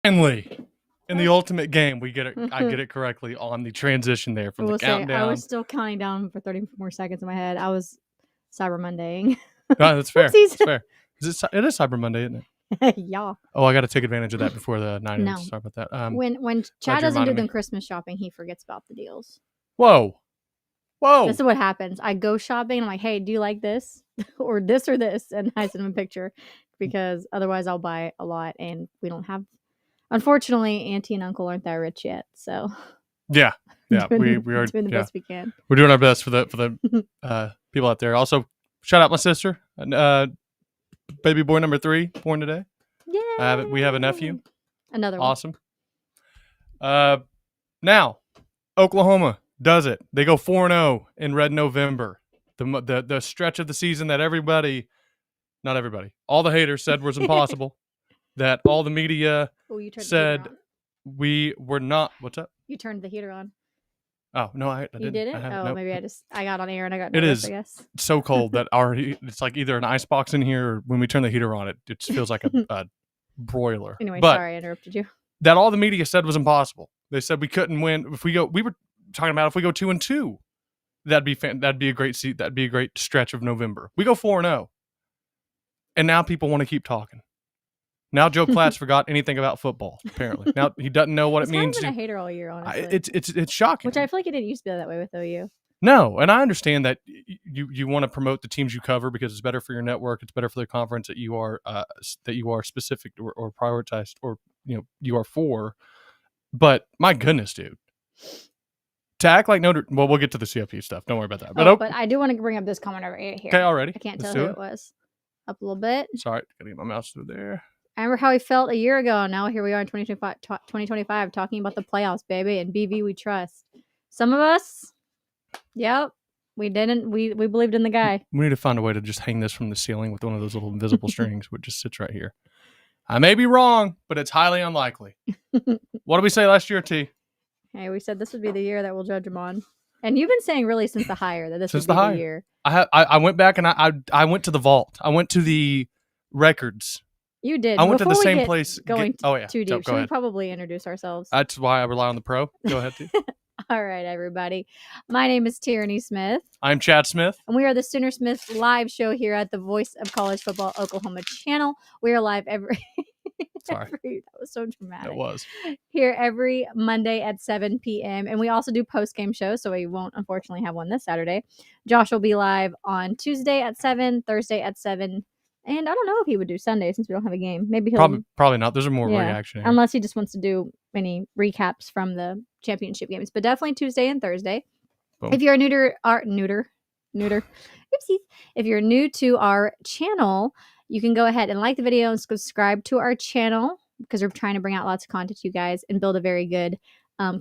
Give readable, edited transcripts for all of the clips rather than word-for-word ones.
Finally, in the ultimate game, we get it. I get it correctly on the transition there from the countdown. I was still counting down for 30 more seconds in my head. I was Cyber Mondaying. No, that's fair. That's fair. It is Cyber Monday, isn't it? Yeah. Oh, I got to take advantage of that before the 9 No. Sorry about that. When Chad doesn't do the Christmas shopping, he forgets about the deals. Whoa. This is what happens. I go shopping and I'm like, hey, do you like this? or this? And I send him a picture because otherwise I'll buy a lot and we don't have. Unfortunately, Auntie and Uncle aren't that rich yet. So yeah, we are doing the best we can. We're doing our best for the people out there. Also, shout out my sister, baby boy number 3, born today. Yeah, we have a nephew. Another one. Awesome. Now, Oklahoma does it. They go 4-0 in Red November. The stretch of the season that not everybody, all the haters said was impossible. That all the media said we were not. What's up? You turned the heater on. Oh no, I didn't. You didn't? Nope. Maybe I got on air and I got nervous, I guess. It's so cold that it's like either an ice box in here or when we turn the heater on, it feels like a broiler. Anyway, sorry I interrupted you. That all the media said was impossible. They said we couldn't win we were talking about if we go 2-2, that'd be a great stretch of November. We go 4-0, and now people want to keep talking. Now Joe Klatt forgot anything about football. Apparently, now he doesn't know what it means. I've been a hater all year, honestly. It's shocking. Which I feel like it didn't used to be that way with OU. No, and I understand that you want to promote the teams you cover because it's better for your network. It's better for the conference that you are specific or prioritized or you are for. But my goodness, dude. To act like well, we'll get to the CFP stuff. Don't worry about that. But I do want to bring up this comment over here. Okay, already. I can't tell who it was. Up a little bit. Sorry, gotta get my mouse through there. I remember how he felt a year ago. Now here we are in 2025 talking about the playoffs, baby, and BV we trust. Some of us, yep, we didn't. We believed in the guy. We need to find a way to just hang this from the ceiling with one of those little invisible strings, which just sits right here. I may be wrong, but it's highly unlikely. What did we say last year, T? Hey, we said this would be the year that we'll judge him on. And you've been saying really since the hire that this would be the year. I went back and I went to the vault. I went to the records. You did. I went to the same place. Too deep. Should we probably introduce ourselves? That's why I rely on the pro. Go ahead, T. All right, everybody. My name is Tierney Smith. I'm Chad Smith. And we are the Sooner Smith live show here at the Voice of College Football Oklahoma channel. We are live every... Sorry. That was so dramatic. It was. Here every Monday at 7 p.m. And we also do post-game shows, so we won't unfortunately have one this Saturday. Josh will be live on Tuesday at 7, Thursday at 7. And I don't know if he would do Sunday since we don't have a game. Maybe he'll... Probably not. There's more reaction here. Unless he just wants to do any recaps from the championship games. But definitely Tuesday and Thursday. Boom. If you're a neuter. Oopsies. If you're new to our channel, you can go ahead and like the video and subscribe to our channel because we're trying to bring out lots of content to you guys and build a very good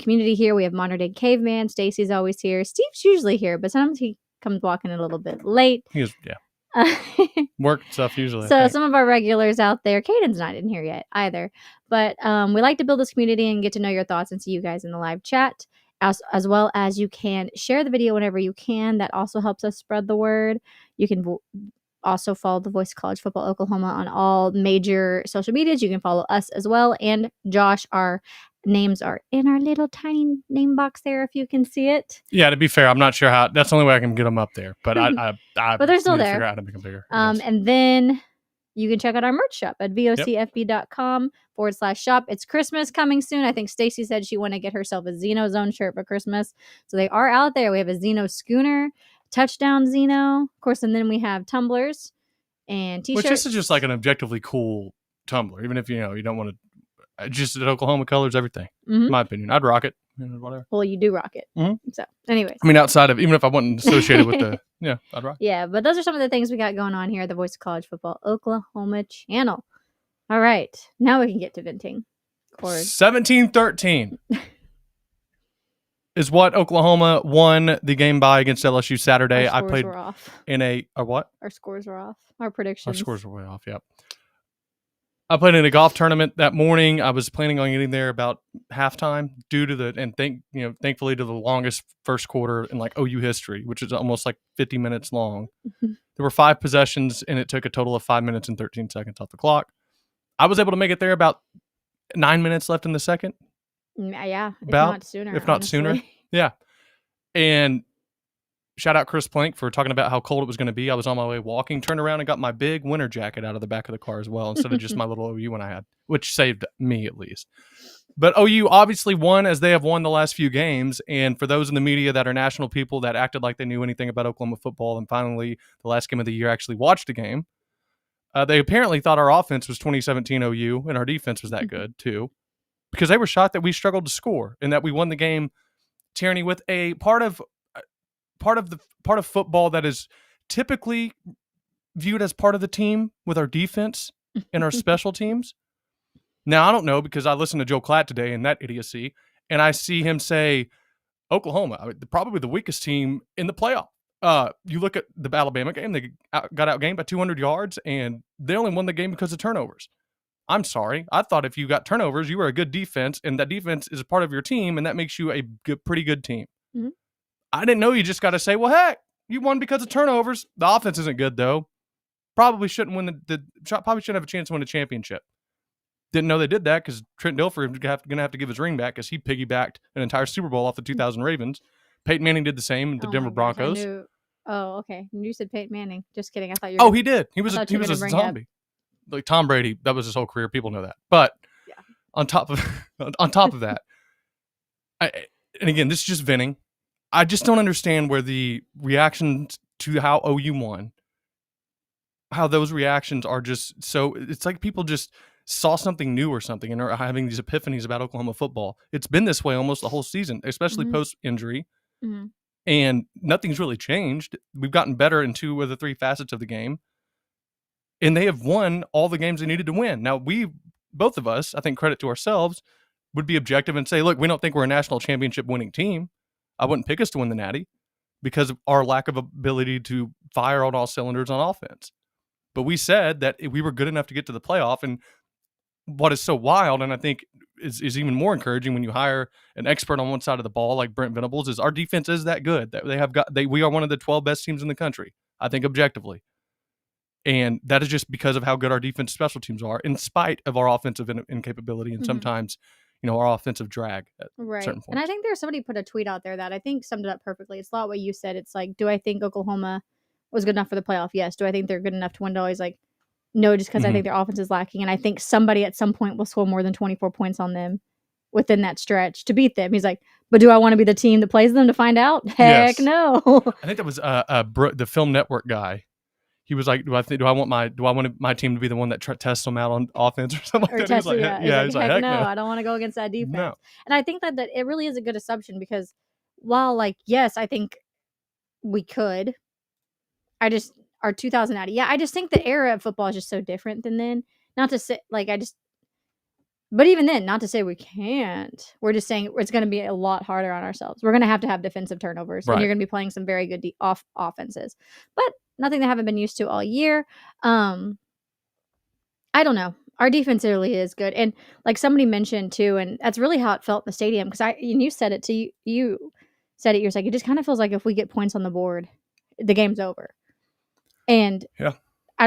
community here. We have Modern Day Caveman. Stacy's always here. Steve's usually here, but sometimes he comes walking a little bit late. Work stuff usually. So some of our regulars out there, Caden's not in here yet either, but we like to build this community and get to know your thoughts and see you guys in the live chat, as well as you can share the video whenever you can. That also helps us spread the word. You can also follow the Voice of College Football Oklahoma on all major social medias. You can follow us as well. And Josh, our names are in our little tiny name box there, if you can see it. Yeah, to be fair, I'm not sure how. That's the only way I can get them up there. But but they're still there. Figure out how to make them bigger. And then you can check out our merch shop at vocfb.com/shop. It's Christmas coming soon. I think Stacy said she wanted to get herself a Zeno Zone shirt for Christmas. So they are out there. We have a Zeno Schooner, Touchdown Zeno, of course, and then we have tumblers and t-shirts. Which this is just like an objectively cool tumbler, even if you don't want to. Just at Oklahoma colors, everything. In my opinion, I'd rock it. Whatever. Well, you do rock it. So, anyways, I mean, outside of even if I wasn't associated with the, I'd rock. Yeah, but those are some of the things we got going on here at the Voice of College Football Oklahoma channel. All right, now we can get to venting. 17-13 is what Oklahoma won the game by against LSU Saturday. Our scores were off. In a what? Our scores were off. Our predictions. Our scores were way off. Yep. I played in a golf tournament that morning. I was planning on getting there about halftime due to thankfully to the longest first quarter in like OU history, which is almost like 50 minutes long. There were 5 possessions and it took a total of 5 minutes and 13 seconds off the clock. I was able to make it there about 9 minutes left in the second. Yeah, if About, not sooner. if not sooner. Yeah. And shout out Chris Plank for talking about how cold it was going to be. I was on my way walking, turned around and got my big winter jacket out of the back of the car as well, instead of just my little OU one I had, which saved me at least. But OU obviously won, as they have won the last few games. And for those in the media that are national people that acted like they knew anything about Oklahoma football and finally the last game of the year actually watched a game, they apparently thought our offense was 2017 OU and our defense was that good too, because they were shocked that we struggled to score and that we won the game, Tierney, with a part of football that is typically viewed as part of the team with our defense and our special teams. Now, I don't know, because I listened to Joe Klatt today and that idiocy, and I see him say Oklahoma, probably the weakest team in the playoff. You look at the Alabama game, they got outgained by 200 yards, and they only won the game because of turnovers. I'm sorry. I thought if you got turnovers, you were a good defense, and that defense is a part of your team, and that makes you a pretty good team. Mm-hmm. I didn't know you just got to say, well, heck, you won because of turnovers. The offense isn't good, though. Probably shouldn't win probably shouldn't have a chance to win a championship. Didn't know they did that, because Trent Dilfer is going to have to give his ring back, because he piggybacked an entire Super Bowl off the 2000 Ravens. Peyton Manning did the same with the Denver Broncos. Oh, okay. You said Peyton Manning. Just kidding. I thought you were. Oh, he did. He was a zombie. Like Tom Brady, that was his whole career. People know that. But yeah. on top of that, and again, this is just venting. I just don't understand where the reactions to how OU won, how those reactions are just so. It's like people just saw something new or something and are having these epiphanies about Oklahoma football. It's been this way almost the whole season, especially post-injury. Mm-hmm. And nothing's really changed. We've gotten better in 2 of the 3 facets of the game. And they have won all the games they needed to win. Now, both of us, I think credit to ourselves, would be objective and say, look, we don't think we're a national championship winning team. I wouldn't pick us to win the Natty because of our lack of ability to fire on all cylinders on offense. But we said that we were good enough to get to the playoff. And what is so wild, and I think is even more encouraging when you hire an expert on one side of the ball like Brent Venables, is our defense is that good. That we are one of the 12 best teams in the country, I think, objectively. And that is just because of how good our defense special teams are, in spite of our offensive incapability and sometimes, our offensive drag at certain points. And I think there's somebody put a tweet out there that I think summed it up perfectly. It's not what you said. It's like, do I think Oklahoma was good enough for the playoff? Yes. Do I think they're good enough to win? Always like, no, just because I think their offense is lacking. And I think somebody at some point will score more than 24 points on them within that stretch to beat them. He's like, but do I want to be the team that plays them to find out? Heck no. I think that was the Film Network guy. He was like, do I want my team to be the one that tests them out on offense or something like that? He's like, heck no, I don't want to go against that defense. No. And I think that it really is a good assumption, because while, like, yes, I think we could. Our 2000 I just think the era of football is just so different than then. Not to say, like, but even then, not to say we can't. We're just saying it's going to be a lot harder on ourselves. We're going to have defensive turnovers, and you're going to be playing some very good offenses. But nothing they haven't been used to all year. I don't know. Our defense really is good. And like somebody mentioned too, and that's really how it felt in the stadium, because you said it to you said it, you're like, it just kind of feels like if we get points on the board, the game's over. And yeah,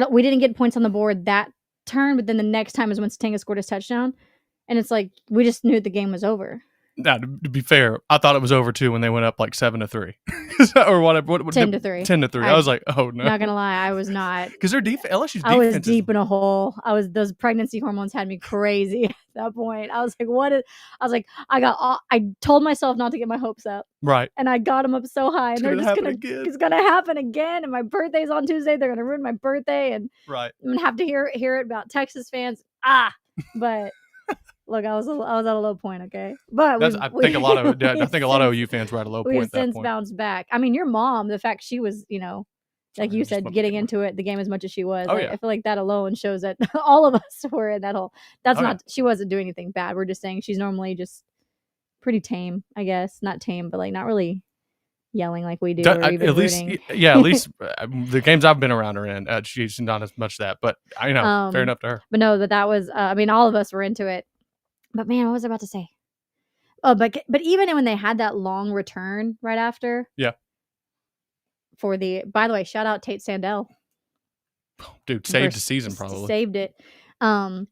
we didn't get points on the board that turn, but then the next time is when Stenga scored his touchdown. And it's like, we just knew the game was over. Now, to be fair, I thought it was over too when they went up like 7-3 or whatever. 10-3. 10-3. I was like, oh no. Not gonna lie, I was not, because their LSU's defense. I was deep in a hole. Those pregnancy hormones had me crazy at that point. I was like, I told myself not to get my hopes up. Right. And I got them up so high, and it's gonna happen again. And my birthday's on Tuesday. They're gonna ruin my birthday, and right. I'm gonna have to hear it about Texas fans. But. Look, I was at a low point, okay? But I think a lot of OU fans were at a low point. We've since bounced back. I mean, your mom, the fact she was, like you said, getting into it, the game as much as she was. Oh, yeah. I feel like that alone shows that all of us were in that whole. She wasn't doing anything bad. We're just saying she's normally just pretty tame, I guess. Not tame, but like not really yelling like we do. At least the games I've been around her in, she's not as much that. But I know, fair enough to her. But no, that was. I mean, all of us were into it. But man, what was I about to say? Oh, but even when they had that long return right after. Yeah. By the way, shout out Tate Sandell. Dude, saved the season probably. Saved it. I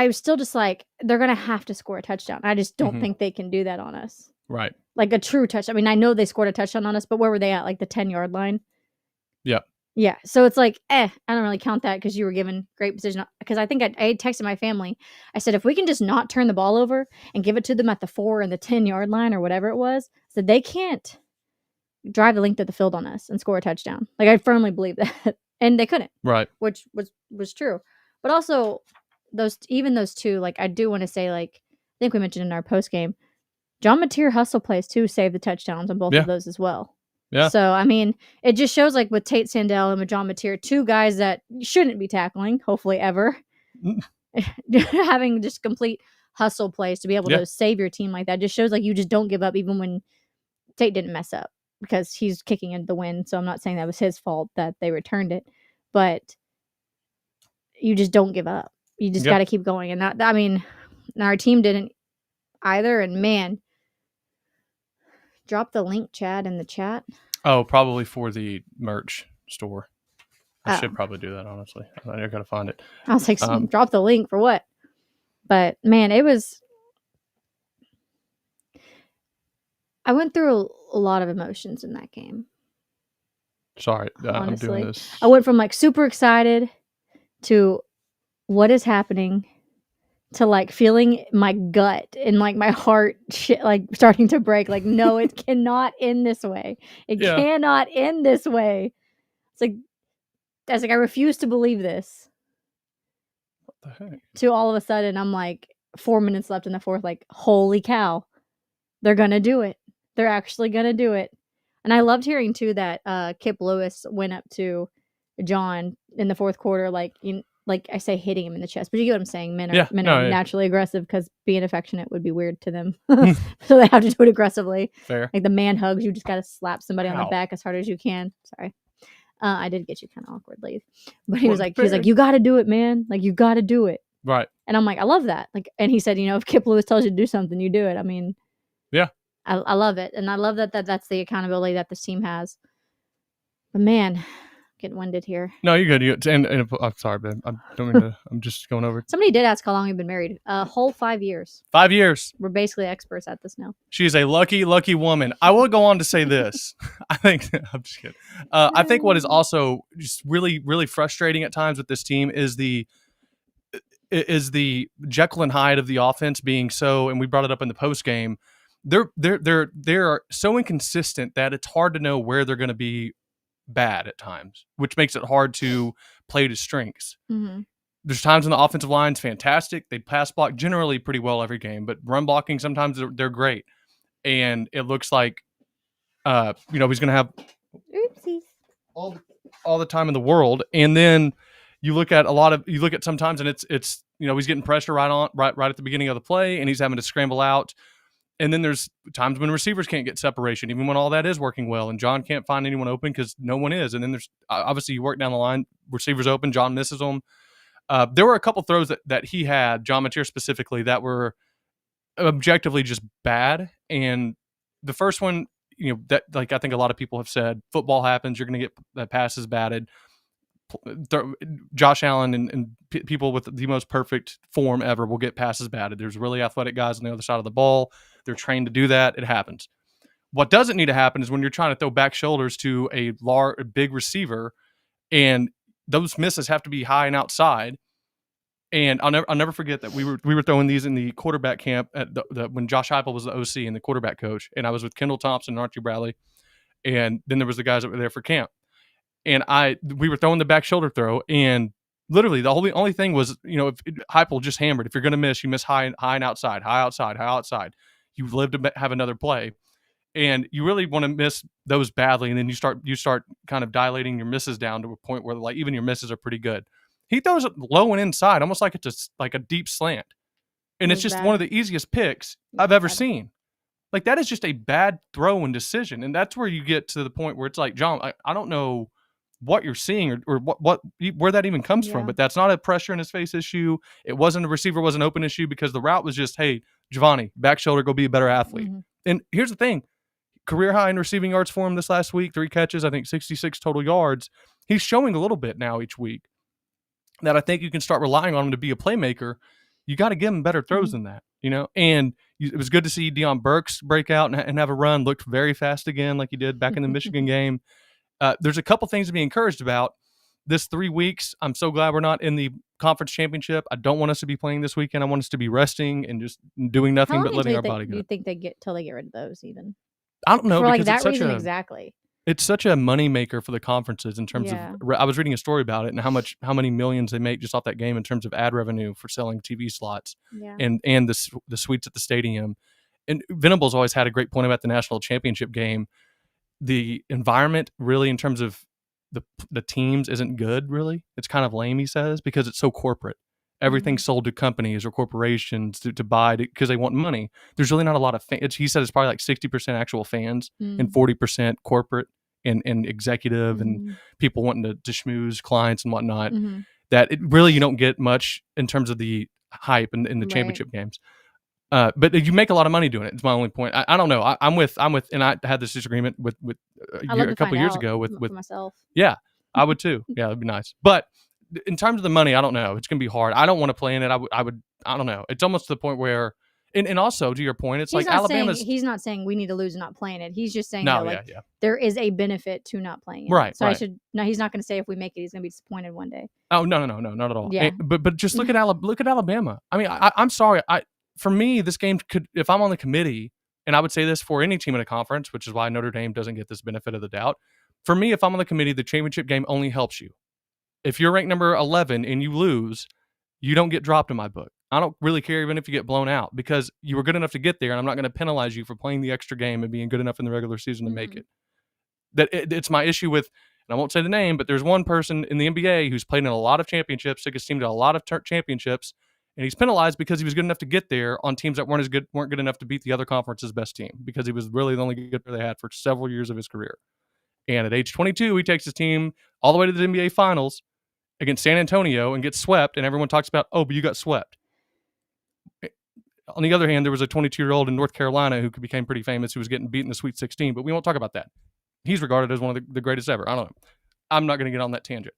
I was still just like, they're going to have to score a touchdown. I just don't Mhm. think they can do that on us. Right. Like a true touchdown. I mean, I know they scored a touchdown on us, but where were they at? Like the 10-yard line? Yep. Yeah. So it's like, I don't really count that because you were given great position. Because I think I texted my family. I said, if we can just not turn the ball over and give it to them at the 4 and the 10-yard line or whatever it was, so they can't drive the length of the field on us and score a touchdown. Like, I firmly believe that. And they couldn't. Right. Which was true. But also, those two, like, I do want to say, like, I think we mentioned in our post game, John Mateer hustle plays too saved the touchdowns on both of those as well. Yeah. So, I mean, it just shows, like, with Tate Sandell and with John Mateer, two guys that shouldn't be tackling, hopefully ever, having just complete hustle plays to be able to save your team like that just shows, like, you just don't give up even when Tate didn't mess up because he's kicking into the wind. So I'm not saying that was his fault that they returned it, but you just don't give up. You just got to keep going. And that, I mean, our team didn't either. And man, drop the link, Chad, in the chat. Oh, probably for the merch store. I should probably do that, honestly. I got to find it. I was like, drop the link for what? But man, it was. I went through a lot of emotions in that game. Sorry, I'm doing this. I went from like super excited to what is happening to like feeling my gut and like my heart like starting to break. Like, no, it cannot end this way. It cannot end this way. It's like, I refuse to believe this. What the heck? To all of a sudden, I'm like 4 minutes left in the fourth, like, holy cow, they're going to do it. They're actually going to do it. And I loved hearing too that Kip Lewis went up to John in the fourth quarter, like I say, hitting him in the chest, but you get what I'm saying. Men are naturally aggressive because being affectionate would be weird to them, so they have to do it aggressively. Fair. Like the man hugs, you just got to slap somebody on the back as hard as you can. Sorry, I did get you kind of awkwardly, but he was like, you got to do it, man. Like, you got to do it. Right. And I'm like, I love that. Like, and he said, if Kip Lewis tells you to do something, you do it. I mean, yeah. I love it. And I love that's the accountability that this team has. But man, getting winded here. No, you're good. And I'm sorry, babe. I don't mean to. I'm just going over. Somebody did ask how long we've been married. A whole 5 years. 5 years. We're basically experts at this now. She is a lucky, lucky woman. I will go on to say this. I'm just kidding. I think what is also just really, really frustrating at times with this team is the Jekyll and Hyde of the offense being so, and we brought it up in the post game. They're so inconsistent that it's hard to know where they're going to be bad at times, which makes it hard to play to strengths. Mm-hmm. There's times when the offensive line's fantastic. They pass block generally pretty well every game, but run blocking sometimes they're great. And it looks like, he's going to have oopsies all the time in the world. And then you look at sometimes and it's he's getting pressure right at the beginning of the play and he's having to scramble out. And then there's times when receivers can't get separation, even when all that is working well. And John can't find anyone open because no one is. And then there's obviously you work down the line, receivers open, John misses them. There were a couple throws that he had, John Mateer specifically, that were objectively just bad. And the first one, that like I think a lot of people have said, football happens. You're going to get passes batted. Josh Allen and people with the most perfect form ever will get passes batted. There's really athletic guys on the other side of the ball. They're trained to do that. It happens. What doesn't need to happen is when you're trying to throw back shoulders to a big receiver, and those misses have to be high and outside. And I'll never forget that we were throwing these in the quarterback camp at when Josh Heupel was the OC and the quarterback coach, and I was with Kendall Thompson and Archie Bradley, and then there was the guys that were there for camp. And we were throwing the back shoulder throw, and literally the only thing was, if Heupel just hammered. If you're going to miss, you miss high and outside, high outside, high outside. You live to have another play, and you really want to miss those badly. And then you start kind of dilating your misses down to a point where like even your misses are pretty good. He throws it low and inside, almost like it's like a deep slant, and it's just bad. One of the easiest picks I've ever seen. Like that is just a bad throw and decision, and that's where you get to the point where it's like, John, I don't know what you're seeing or where that even comes from, but that's not a pressure in his face issue. It wasn't a receiver wasn't open issue because the route was just, hey, Giovanni, back shoulder, go be a better athlete. Mm-hmm. And here's the thing, career high in receiving yards for him this last week, 3 catches, I think 66 total yards. He's showing a little bit now each week that I think you can start relying on him to be a playmaker. you got to give him better throws than that, And it was good to see Deion Burks break out and have a run. Looked very fast again, like he did back in the Michigan game. There's a couple things to be encouraged about. This 3 weeks, I'm so glad we're not in the conference championship. I don't want us to be playing this weekend. I want us to be resting and just doing nothing but letting our body go. Do you think they get till they get rid of those even? I don't know. For because that reason exactly. It's such a moneymaker for the conferences in terms of. I was reading a story about it and how many millions they make just off that game in terms of ad revenue for selling TV slots and the suites at the stadium. And Venables always had a great point about the national championship game. The environment really in terms of the teams isn't good, really. It's kind of lame, he says, because it's so corporate. Everything's sold to companies or corporations to buy because they want money. There's really not a lot of fans. He said it's probably like 60% actual fans and 40% corporate and executive and people wanting to schmooze clients and whatnot. That you don't get much in terms of the hype in the championship games. But you make a lot of money doing it. It's my only point. I don't know. I'm with, and I had this disagreement with a couple years ago with myself. Yeah, I would too. Yeah, that'd be nice. But in terms of the money, I don't know. It's gonna be hard. I don't want to play in it. I don't know. It's almost to the point where, and also to your point, it's Alabama's. He's not saying we need to lose and not playing it. He's just saying there is a benefit to not playing it. Right. So he's not going to say if we make it, he's going to be disappointed one day. Oh no, not at all. Yeah. But just look at Alabama. I mean, I'm sorry. For me, this game could, if I'm on the committee, and I would say this for any team in a conference, which is why Notre Dame doesn't get this benefit of the doubt. For me, if I'm on the committee, the championship game only helps you. If you're ranked number 11 and you lose, you don't get dropped in my book. I don't really care even if you get blown out because you were good enough to get there, and I'm not going to penalize you for playing the extra game and being good enough in the regular season to make it. It's my issue with, and I won't say the name, but there's one person in the NBA who's played in a lot of championships, took his team to a lot of championships, and he's penalized because he was good enough to get there on teams that weren't good enough to beat the other conference's best team because he was really the only good player they had for several years of his career. And at age 22, he takes his team all the way to the NBA Finals against San Antonio and gets swept, and everyone talks about, oh, but you got swept. On the other hand, there was a 22-year-old in North Carolina who became pretty famous who was getting beat in the Sweet 16, but we won't talk about that. He's regarded as one of the greatest ever. I don't know. I'm not going to get on that tangent.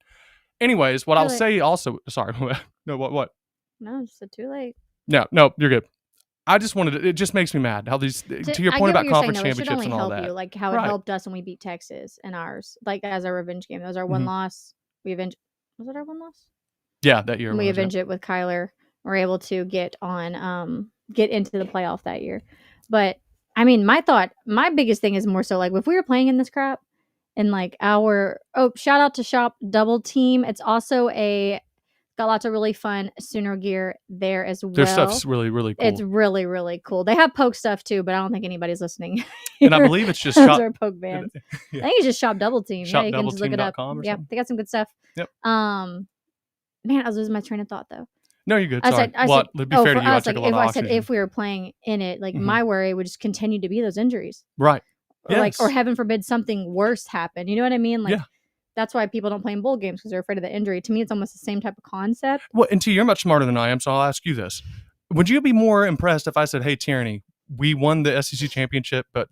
Anyways, what I'll say also... Sorry. No, what? No, just said too late. No, you're good. I just wanted to... It just makes me mad how these... To your point about conference championships and all that. You, like how it helped us when we beat Texas and ours. Like as our revenge game. That was our one loss. We avenged... Was it our one loss? Yeah, that year. We avenged it with Kyler. We're able to get into the playoff that year. But I mean, my biggest thing is more so like if we were playing in this crap and like shout out to Shop Double Team. It's also got lots of really fun Sooner gear there as well. Their stuff's really, really cool. It's really, really cool. They have Poke stuff too, but I don't think anybody's listening. And I believe it's just Those are Poke bands. Yeah. I think it's just Shop Double Team. Shop you can just look it up. Yeah, they got some good stuff. Yep. Man, I was losing my train of thought though. No, you're good. Sorry. To be fair to you, I took a lot of oxygen. If we were playing in it, like my worry would just continue to be those injuries. Right. Or or heaven forbid something worse happen. You know what I mean? Like that's why people don't play in bowl games because they're afraid of the injury. To me, it's almost the same type of concept. Well, and you're much smarter than I am, so I'll ask you this. Would you be more impressed if I said, hey, Tierney, we won the SEC championship, but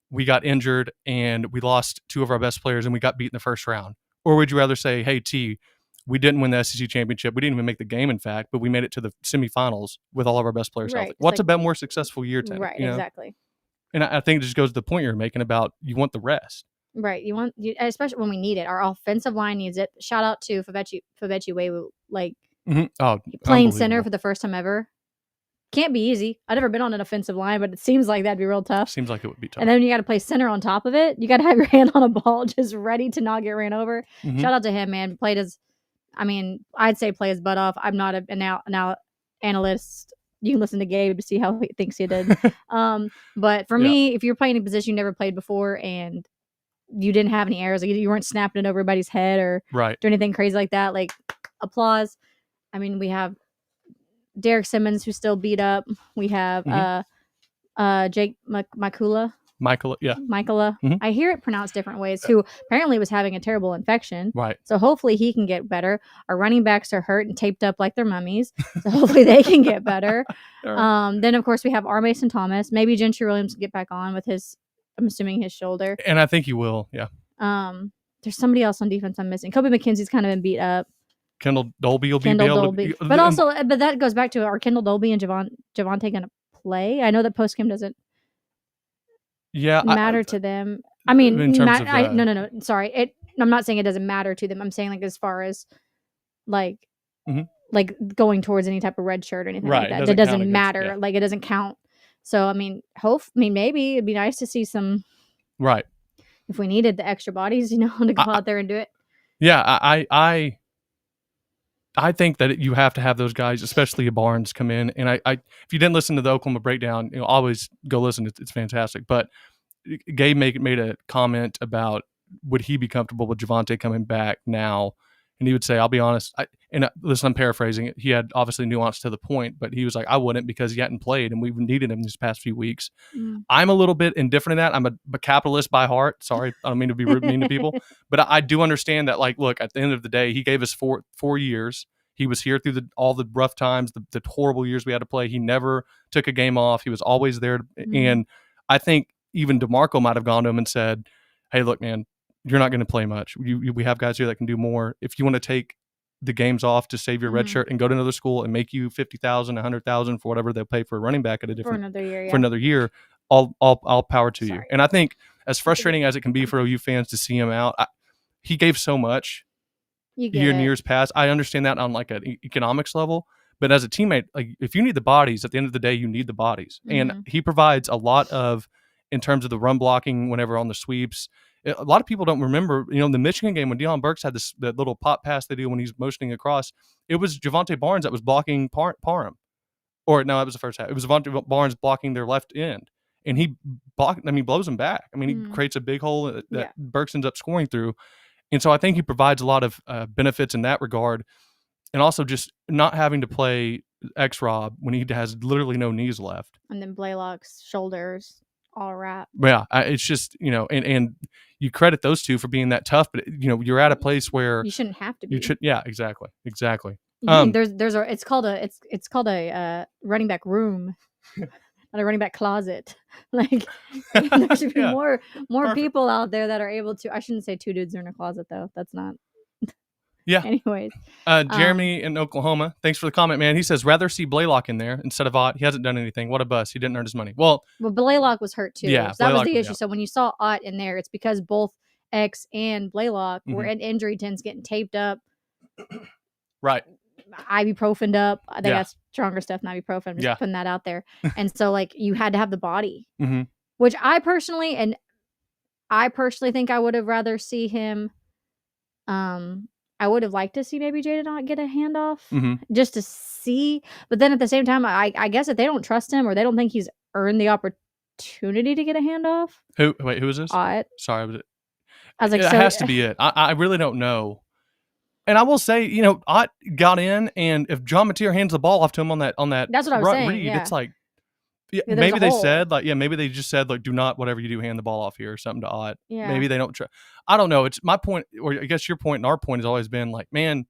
we got injured and we lost two of our best players and we got beat in the first round? Or would you rather say, hey, T, we didn't win the SEC championship. We didn't even make the game, in fact, but we made it to the semifinals with all of our best players healthy. What's a more successful year, Ted? Right, exactly. And I think it just goes to the point you're making about you want the rest. Right. Especially when we need it. Our offensive line needs it. Shout out to Favechi Way, playing center for the first time ever. Can't be easy. I've never been on an offensive line, but it seems like that'd be real tough. Seems like it would be tough. And then you got to play center on top of it. You got to have your hand on a ball just ready to not get ran over. Shout out to him, man. I'd say play his butt off. I'm not an analyst. You can listen to Gabe to see how he thinks he did. But for me, if you're playing a position you never played before and you didn't have any errors, like you weren't snapping it over everybody's head or doing anything crazy like that, like applause. I mean, we have Derek Simmons who's still beat up. We have Jake Mikula. I hear it pronounced different ways, who apparently was having a terrible infection. Right. So hopefully he can get better. Our running backs are hurt and taped up like their mummies. So hopefully they can get better. Then, of course, we have R. Mason Thomas. Maybe Gentry Williams can get back on with I'm assuming his shoulder. And I think he will, yeah. There's somebody else on defense I'm missing. Kobe McKenzie's kind of been beat up. Kendall Dolby will Kendall be able Dolby. to. But that goes back to, are Kendall Dolby and Javonte going to play? I know that post-game doesn't matter to them. I mean, in terms of no. Sorry, I'm not saying it doesn't matter to them. I'm saying like as far as like like going towards any type of red shirt or anything like that. That doesn't matter. Like it doesn't count. So I mean, maybe it'd be nice to see some. Right. If we needed the extra bodies, to go out there and do it. Yeah, I think that you have to have those guys, especially Barnes, come in. And I if you didn't listen to the Oklahoma breakdown, always go listen. It's fantastic. But Gabe made a comment about would he be comfortable with Javonte coming back now, and he would say, "I'll be honest." Listen, I'm paraphrasing it. He had obviously nuance to the point, but he was like, "I wouldn't because he hadn't played, and we've needed him these past few weeks." I'm a little bit indifferent in that. I'm a capitalist by heart. Sorry, I don't mean to be mean to people, but I do understand that. Like, look, at the end of the day, he gave us 4 years. He was here through all the rough times, the horrible years we had to play. He never took a game off. He was always there, and I think even DeMarco might have gone to him and said, "Hey, look, man, you're not going to play much. We have guys here that can do more. If you want to take the games off to save your red shirt and go to another school and make you $50,000, $100,000 for whatever they'll pay for a running back at a different for another year, all power to you." And I think as frustrating as it can be for OU fans to see him out, he gave so much in years past. I understand that on like an economics level. But as a teammate, like if you need the bodies, at the end of the day, you need the bodies. And he provides a lot of, in terms of the run blocking whenever on the sweeps. A lot of people don't remember, the Michigan game when Deion Burks had that little pop pass they do when he's motioning across. It was Javonte Barnes that was blocking Parham. Or no, that was the first half. It was Javonte Barnes blocking their left end. And he blows him back. I mean, he creates a big hole that Burks ends up scoring through. And so I think he provides a lot of benefits in that regard. And also just not having to play X-Rob when he has literally no knees left. And then Blaylock's shoulders all wrapped. Yeah, it's just, and you credit those two for being that tough, but you're at a place where you shouldn't have to be. Yeah, exactly. It's called a running back room, not a running back closet. Like there should be more people out there that are able to. I shouldn't say two dudes are in a closet though. That's not. Yeah. Anyways, Jeremy in Oklahoma, thanks for the comment, man. He says rather see Blaylock in there instead of Ott. He hasn't done anything. What a bust. He didn't earn his money. Well, Blaylock was hurt too. Yeah, so that was the issue. So when you saw Ott in there, it's because both X and Blaylock were in injury tents getting taped up. Right. Ibuprofened up. They got stronger stuff than ibuprofen. I'm just putting that out there. And so like you had to have the body, which I personally think I would have rather see him. I would have liked to see maybe Jada not get a handoff just to see. But then at the same time, I guess if they don't trust him or they don't think he's earned the opportunity to get a handoff. Who is this? Ott. Sorry. I was like, it has to be it. I really don't know. And I will say, Ott got in, and if John Mateer hands the ball off to him on that that's what I was saying. Read, it's like, maybe they said maybe they just said like, do not, whatever you do, hand the ball off here or something to Ott. Yeah. Maybe they don't try. I don't know. It's my point, or I guess your point and our point has always been like, man,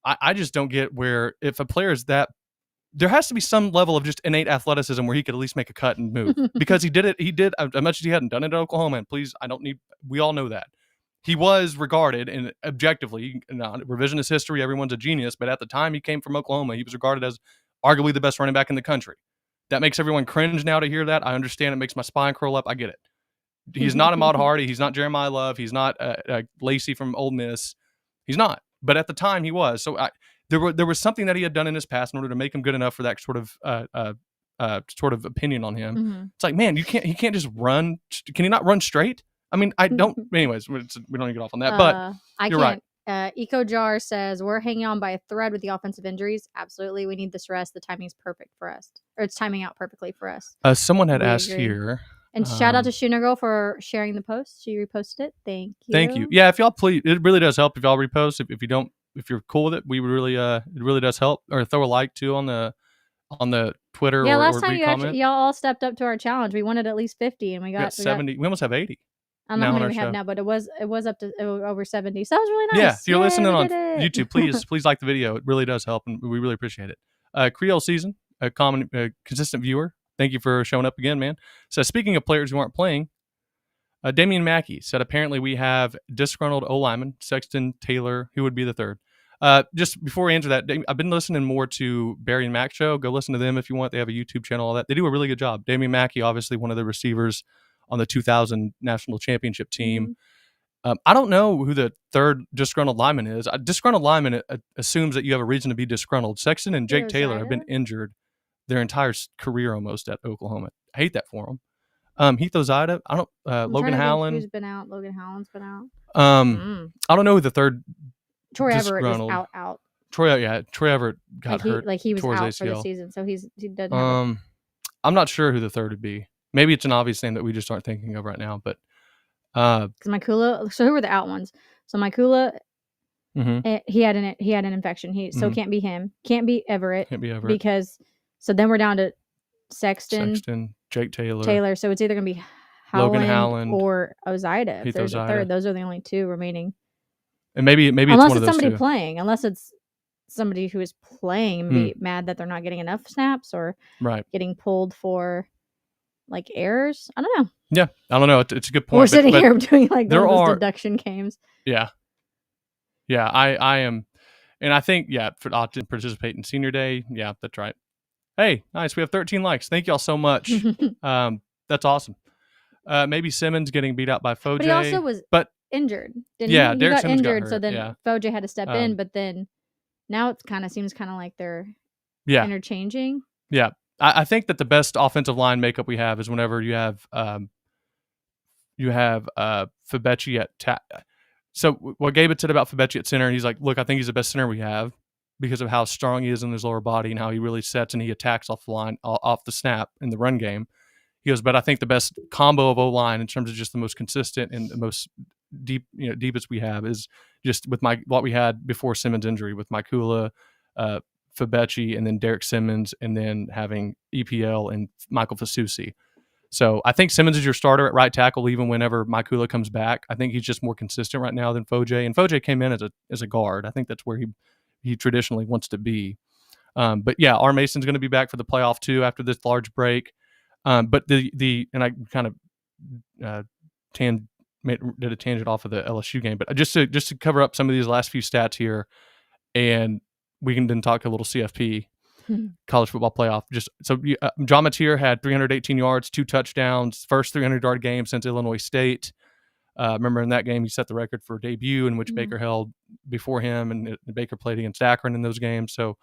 I just don't get where if a player is that, there has to be some level of just innate athleticism where he could at least make a cut and move because he did it. He did as much as he hadn't done it at Oklahoma. And please, we all know that. He was regarded, and objectively, revisionist history, everyone's a genius, but at the time he came from Oklahoma, he was regarded as arguably the best running back in the country. That makes everyone cringe now to hear that. I understand. It makes my spine curl up. I get it. He's not Ahmad Hardy. He's not Jeremiah Love. He's not Lacey from Ole Miss. He's not. But at the time he was. So there was something that he had done in his past in order to make him good enough for that sort of opinion on him. It's like, man, he can't just run. Can he not run straight? I mean, I don't. Anyways, we don't need to get off on that. But you're right. Eco Jar says we're hanging on by a thread with the offensive injuries. Absolutely, we need this rest. The timing's perfect for us, or it's timing out perfectly for us. Someone had asked here, and shout out to Shuna Girl for sharing the post. She reposted it. Thank you. Thank you. Yeah, if y'all please, it really does help if y'all repost. If you're cool with it, we would really it really does help. Or throw a like too on the Twitter. Yeah, last time y'all all stepped up to our challenge. We wanted at least 50, and we got 70. We almost have 80. I don't know how many we have now, but it was up to over 70. So that was really nice. Yeah, if you're listening on YouTube, please like the video. It really does help, and we really appreciate it. Creole Season, a consistent viewer. Thank you for showing up again, man. So speaking of players who aren't playing, Damian Mackey said apparently we have disgruntled O-lineman, Sexton Taylor, who would be the third. Just before we answer that, I've been listening more to Barry and Mac show. Go listen to them if you want. They have a YouTube channel, all that. They do a really good job. Damian Mackey, obviously one of the receivers on the 2000 national championship team. I don't know who the third disgruntled lineman is. A disgruntled lineman assumes that you have a reason to be disgruntled. Sexton and Jake Taylor have been injured their entire career almost at Oklahoma. I hate that for them. Heath Ozida, I don't. Logan Howland. Who's been out? Logan Howland's been out. I don't know who the third. Troy Everett is out. Troy Everett got hurt. He was out ACL. for the season, so he doesn't. I'm not sure who the third would be. Maybe it's an obvious name that we just aren't thinking of right now. But because Mikula, so who were the out ones? So Mikula, he had an infection. So it can't be him. Can't be Everett. Because so then we're down to Sexton, Jake Taylor. So it's either gonna be Logan Howland or Ozida. If there's a third, those are the only two remaining. And maybe unless it's somebody playing, unless it's somebody who is playing and be mad that they're not getting enough snaps or getting pulled for like errors. I don't know. Yeah, I don't know. It's a good point. We're sitting here doing like those deduction games. Yeah, I am, and I think for Ogden participate in senior day. Yeah, that's right. Hey, nice. We have 13 likes. Thank y'all so much. That's awesome. Maybe Simmons getting beat out by Foj. But he also was injured. Didn't he? Derek got Simmons injured, got hurt, so then Foj had to step in. But then now it seems like they're interchanging. Yeah, I think that the best offensive line makeup we have is whenever you have Fabechi at So what Gabe had said about Fabechi at center, and he's like, look, I think he's the best center we have because of how strong he is in his lower body and how he really sets and he attacks off the line, off the snap in the run game. He goes, but I think the best combo of O-line in terms of just the most consistent and the most deepest we have is just with what we had before Simmons' injury with Mikula, Fabechi, and then Derek Simmons, and then having EPL and Michael Fasusi. So I think Simmons is your starter at right tackle even whenever Mikula comes back. I think he's just more consistent right now than Foj. And Foj came in as a guard. I think that's where he traditionally wants to be. But yeah, R. Mason's going to be back for the playoff too after this large break. But and I kind of did a tangent off of the LSU game, but just to cover up some of these last few stats here, and we can then talk a little CFP, college football playoff. Just so John Mateer had 318 yards, 2 touchdowns, first 300-yard game since Illinois State. Remember in that game he set the record for debut in which Baker held before him, and Baker played against Akron in those games. So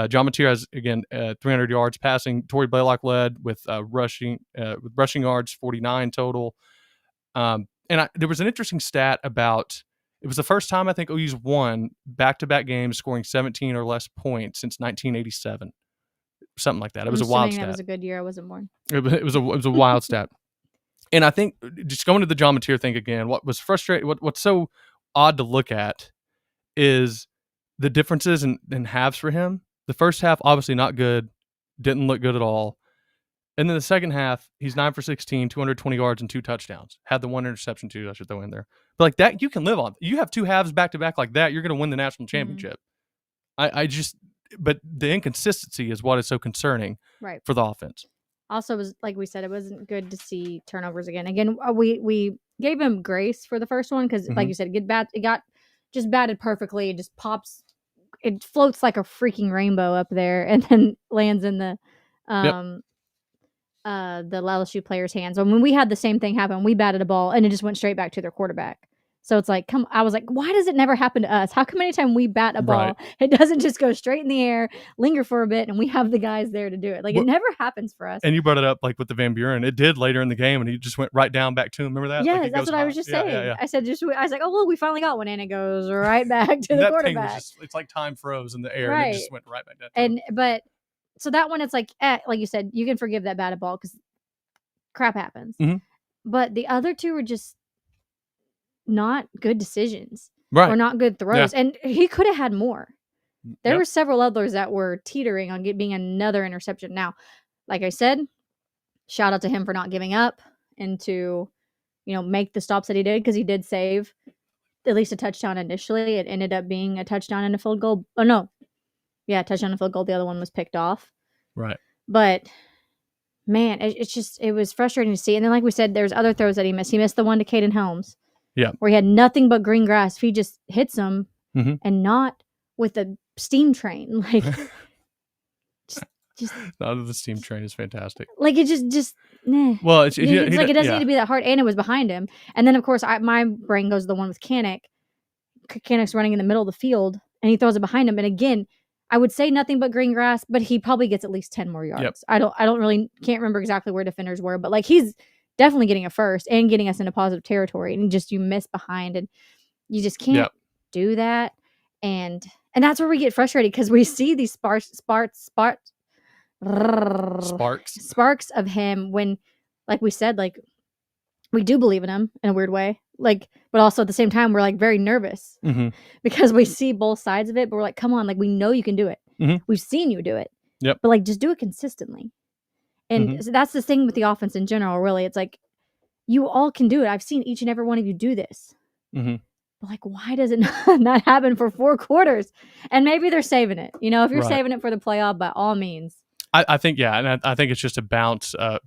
John Mateer has again 300 yards passing. Torrey Blaylock led with rushing yards, 49 total. There was an interesting stat about it was the first time I think OU's won back-to-back games scoring 17 or less points since 1987, something like that. It was a wild stat. That was a good year. I wasn't born. It was a wild stat. And I think just going to the John Mateer thing again, what was frustrating, what's so odd to look at is the differences in halves for him. The first half, obviously not good, didn't look good at all. And then the second half, he's 9 for 16, 220 yards and 2 touchdowns. Had the 1 interception too, I should throw in there. But like that, you can live on. You have 2 halves back to back like that, you're going to win the national championship. But the inconsistency is what is so concerning for the offense. Also, was like we said, it wasn't good to see turnovers again. Again, we gave him grace for the first one because, like you said, it got just batted perfectly. It just pops, it floats like a freaking rainbow up there, and then lands in the LSU player's hands. When we had the same thing happen, we batted a ball and it just went straight back to their quarterback. So it's like, I was like, why does it never happen to us? How come anytime we bat a ball, it doesn't just go straight in the air, linger for a bit, and we have the guys there to do it? Like, it never happens for us. And you brought it up, like, with the Van Buren. It did later in the game, and he just went right down back to him. Remember that? Yeah, like that's what I was just saying. Yeah. I was like, oh, look, we finally got one, and it goes right back to the quarterback. It's like time froze in the air, and it just went right back down. So that one, it's like you said, you can forgive that batted ball because crap happens. But the other two were just not good decisions or not good throws. And he could have had more. There were several others that were teetering on being another interception. Now, like I said, shout out to him for not giving up and to, make the stops that he did, because he did save at least a touchdown initially. It ended up being a touchdown and a field goal. Oh, no. Yeah, touchdown and field goal. The other one was picked off. Right. But man, it was frustrating to see. And then, like we said, there's other throws that he missed. He missed the one to Caden Helms. Yeah. Where he had nothing but green grass. If he just hits him and not with a steam train. Like, just the steam train is fantastic. Like, it just nah. Well, It's like it doesn't need to be that hard, and it was behind him. And then, of course, my brain goes to the one with Kanik. Kanik's running in the middle of the field, and he throws it behind him. And again, I would say nothing but green grass, but he probably gets at least 10 more yards. Yep. I don't really can't remember exactly where defenders were, but like he's definitely getting a first and getting us into positive territory. And just you miss behind, and you just can't do that. And that's where we get frustrated because we see these sparks of him when, like we said, like we do believe in him in a weird way, like, but also at the same time we're like very nervous because we see both sides of it, but we're like, come on, like we know you can do it. We've seen you do it. Yep. But like just do it consistently. And so that's the thing with the offense in general, really. It's like you all can do it. I've seen each and every one of you do this. But like, why does it not happen for 4 quarters? And maybe they're saving it. You know, if you're saving it for the playoff, by all means. I think, and I think it's just a balance of,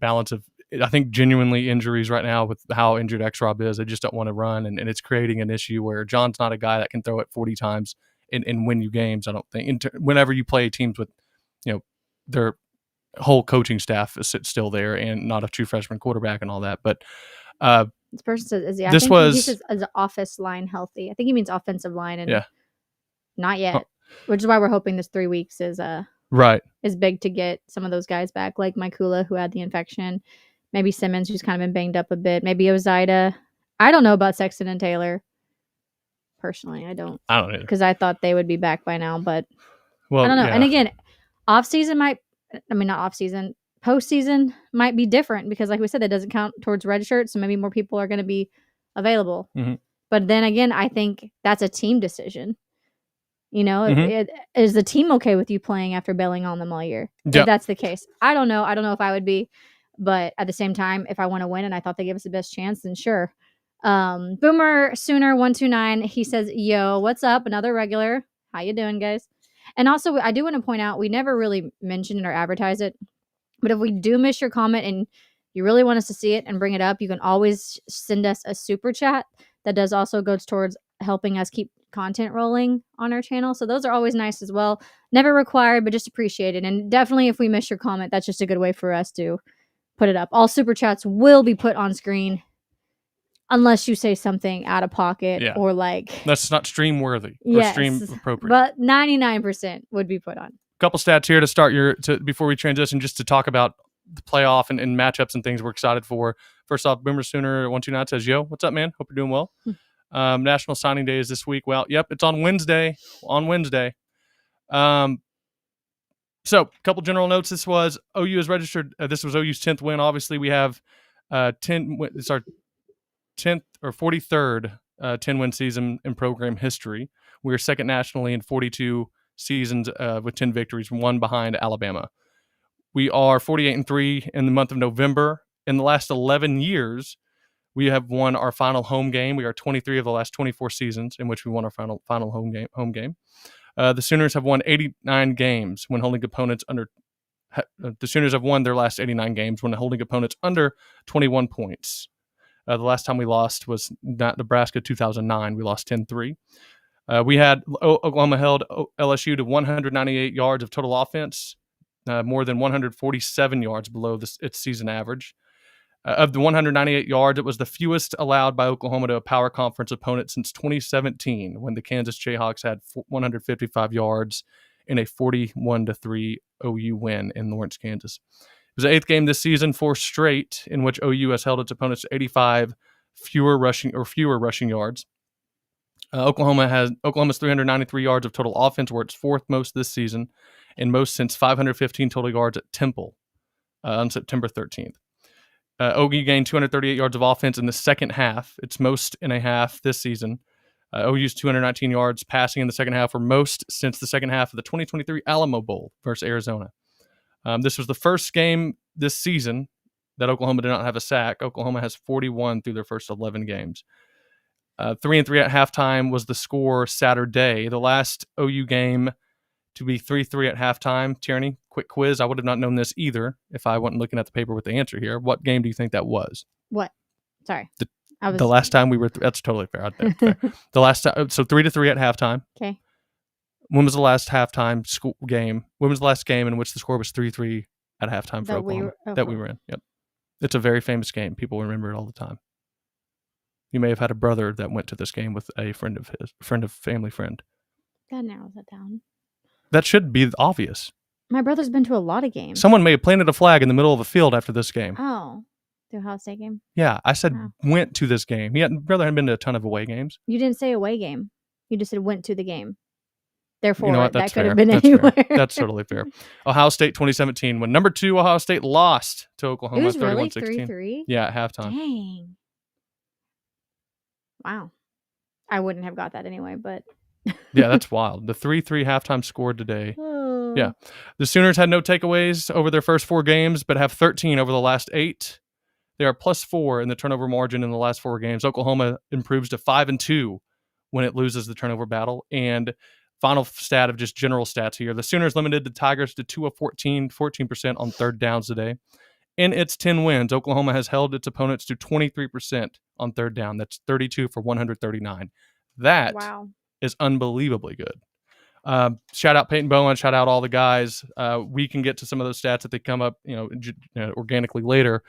I think, genuinely injuries right now with how injured X-Rob is. They just don't want to run, and it's creating an issue where John's not a guy that can throw it 40 times and win you games, I don't think. Whenever you play teams with, their whole coaching staff is still there and not a true freshman quarterback and all that. But this person says, he says as an office line healthy. I think he means offensive line, and not yet, which is why we're hoping this 3 weeks is big to get some of those guys back, like Mikula, who had the infection, maybe Simmons, who's kind of been banged up a bit, maybe Ozida. I don't know about Sexton and Taylor. Personally, I don't either, because I thought they would be back by now, but I don't know. And again, postseason might be different because, like we said, that doesn't count towards red shirts, so maybe more people are going to be available. But then again, I think that's a team decision. You know, is the team okay with you playing after bailing on them all year? If that's the case, I don't know. I don't know if I would be, but at the same time, if I want to win and I thought they gave us the best chance, then sure. Boomer Sooner 129, he says, "Yo, what's up? Another regular. How you doing, guys?" And also, I do want to point out, we never really mention it or advertise it, but if we do miss your comment and you really want us to see it and bring it up, you can always send us a super chat. That does also goes towards helping us keep content rolling on our channel. So those are always nice as well. Never required, but just appreciated. And definitely if we miss your comment, that's just a good way for us to put it up. All super chats will be put on screen unless you say something out of pocket or like that's not stream worthy or stream appropriate. But 99% would be put on. Couple stats here to start before we transition, just to talk about the playoff and matchups and things we're excited for. First off, Boomer Sooner 129 says, "Yo, what's up, man? Hope you're doing well." National Signing Day is this week. Well, yep, it's on Wednesday. So a couple general notes. This was OU is registered. This was OU's 10th win. Obviously, we have 10. It's our 10th or 43rd 10-win season in program history. We're second nationally in 42 seasons with 10 victories, one behind Alabama. We are 48-3 in the month of November. In the last 11 years, we have won our final home game. We are 23 of the last 24 seasons in which we won our final home game. The Sooners have won 89 games when holding opponents under. The Sooners have won their last 89 games when holding opponents under 21 points. The last time we lost was Nebraska 2009. We lost 10-3. We had Oklahoma held LSU to 198 yards of total offense, more than 147 yards below its season average. Of the 198 yards, it was the fewest allowed by Oklahoma to a power conference opponent since 2017, when the Kansas Jayhawks had 155 yards in a 41-3 OU win in Lawrence, Kansas. It was the 8th game this season, 4 straight, in which OU has held its opponents to 85 fewer rushing yards. Oklahoma's 393 yards of total offense were its 4th most this season, and most since 515 total yards at Temple on September 13th. OU gained 238 yards of offense in the second half, its most in a half this season. OU's 219 yards passing in the second half were most since the second half of the 2023 Alamo Bowl versus Arizona. This was the first game this season that Oklahoma did not have a sack. Oklahoma has 41 through their first 11 games. 3-3 at halftime was the score Saturday. The last OU game to be 3-3 at halftime. Tierney, quick quiz. I would have not known this either if I wasn't looking at the paper with the answer here. What game do you think that was? What? Sorry. The last time we were... that's totally fair. Fair. The last time... So 3-3 at halftime. Okay. When was the last halftime game? When was the last game in which the score was 3-3 at halftime for Oklahoma that we were in? Yep. It's a very famous game. People remember it all the time. You may have had a brother that went to this game with a friend of his, family friend. That narrows it down. That should be obvious. My brother's been to a lot of games. Someone may have planted a flag in the middle of a field after this game. Oh, the Ohio State game? Yeah, I said went to this game. Brother hadn't been to a ton of away games. You didn't say away game. You just said went to the game. Therefore, you know what? that could fair. have been That's anywhere. Fair. That's totally fair. Ohio State 2017, when number 2 Ohio State lost to Oklahoma 31-16. Really 3-3? Yeah, at halftime. Dang. Wow. I wouldn't have got that anyway, but... Yeah, that's wild. The 3-3 halftime score today. Oh. Yeah. The Sooners had no takeaways over their first 4 games, but have 13 over the last 8. They are +4 in the turnover margin in the last 4 games. Oklahoma improves to 5-2 when it loses the turnover battle. And final stat of just general stats here. The Sooners limited the Tigers to 2 of 14% on third downs today. In its 10 wins, Oklahoma has held its opponents to 23% on third down. That's 32 for 139. That is unbelievably good. Shout out Peyton Bowen. Shout out all the guys. We can get to some of those stats that they come up, organically later.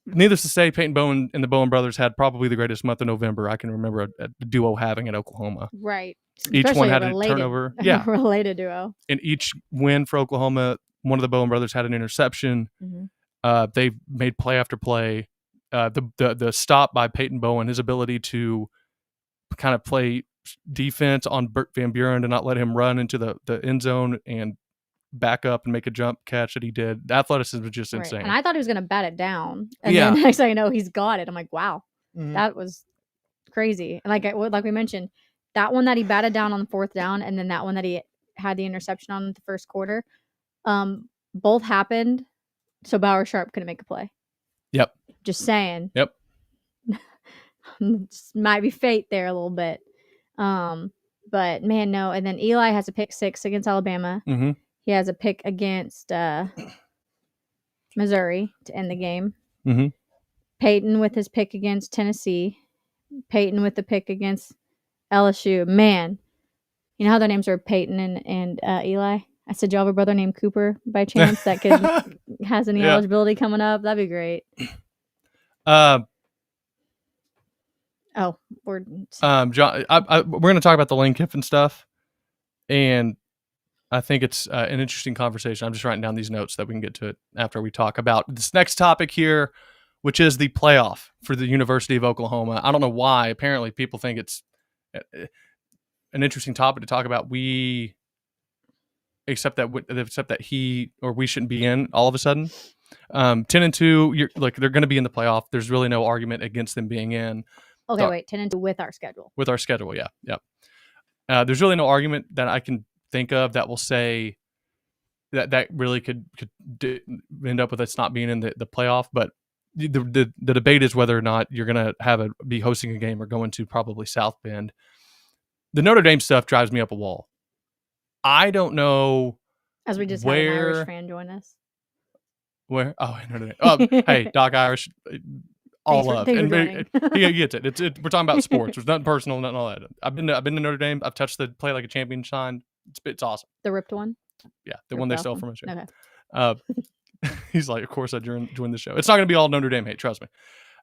Needless to say, Peyton Bowen and the Bowen brothers had probably the greatest month of November I can remember a duo having at Oklahoma. Right. Each one had a turnover. Yeah. Related duo. In each win for Oklahoma, one of the Bowen brothers had an interception. Mm-hmm. They made play after play. The stop by Peyton Bowen, his ability to kind of play defense on Burt Van Buren to not let him run into the end zone and back up and make a jump catch that he did. The athleticism was just insane. And I thought he was going to bat it down. And then next thing I know, he's got it. I'm like, wow, that was crazy. And like we mentioned, that one that he batted down on the 4th down, and then that one that he had the interception on the first quarter, both happened so Bauer Sharp couldn't make a play. Yep. Just saying. Yep. Might be fate there a little bit. But man, no. And then Eli has a pick 6 against Alabama. Mm-hmm. He has a pick against Missouri to end the game. Mm-hmm. Peyton with his pick against Tennessee. Peyton with the pick against LSU. Man, you know how their names are Peyton and Eli? I said, you have a brother named Cooper by chance that kid has any eligibility coming up? That'd be great. We're John, we're going to talk about the Lane Kiffin stuff, and I think it's an interesting conversation. I'm just writing down these notes that we can get to it after we talk about this next topic here, which is the playoff for the University of Oklahoma. I don't know why. Apparently, people think it's an interesting topic to talk about. We accept that he or we shouldn't be in all of a sudden. 10-2, they're going to be in the playoff. There's really no argument against them being in. Okay, wait, 10-2 with our schedule. With our schedule, yeah. There's really no argument that I can think of that will say that really could end up with us not being in the playoff. But the debate is whether or not you're going to be hosting a game or going to probably South Bend. The Notre Dame stuff drives me up a wall. I don't know. As we just had an Irish fan join us. Where? Oh, Notre Dame. Oh, hey, Doc Irish. All love. And he gets it. We're talking about sports. There's nothing personal, nothing all that. I've been to Notre Dame. I've touched the Play Like a Champion sign. It's awesome. The ripped one? Yeah, the one they stole from us. Okay. He's like, of course I joined the show. It's not going to be all Notre Dame hate, trust me.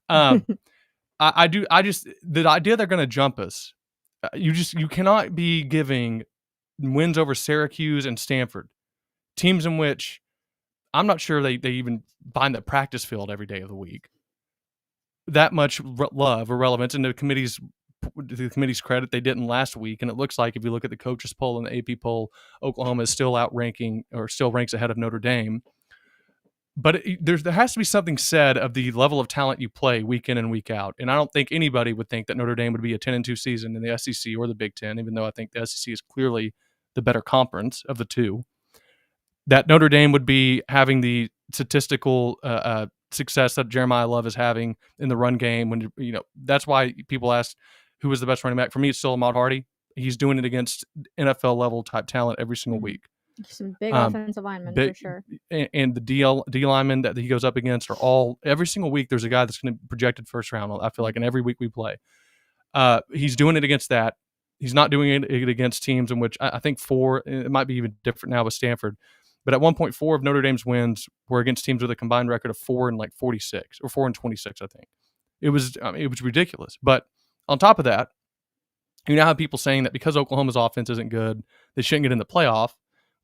I just the idea they're going to jump us. You cannot be giving wins over Syracuse and Stanford, teams in which I'm not sure they even find the practice field every day of the week, that much love or relevance. And the committee's credit, they didn't last week. And it looks like if you look at the coaches poll and the AP poll, Oklahoma is still outranking or still ranks ahead of Notre Dame. But there has to be something said of the level of talent you play week in and week out. And I don't think anybody would think that Notre Dame would be a 10-2 season in the SEC or the Big Ten, even though I think the SEC is clearly the better conference of the two. That Notre Dame would be having the statistical success that Jeremiah Love is having in the run game. When that's why people ask who was the best running back. For me, it's still Ahmad Hardy. He's doing it against NFL level type talent every single week. Some big offensive linemen for sure. And the D linemen that he goes up against are every single week. There's a guy that's going to be projected first round. I feel like in every week we play, he's doing it against that. He's not doing it against teams in which I think it might be even different now with Stanford, but at one point 4 of Notre Dame's wins were against teams with a combined record of 4-46 or 4-26, I think. It was ridiculous. But on top of that, you now have people saying that because Oklahoma's offense isn't good, they shouldn't get in the playoff.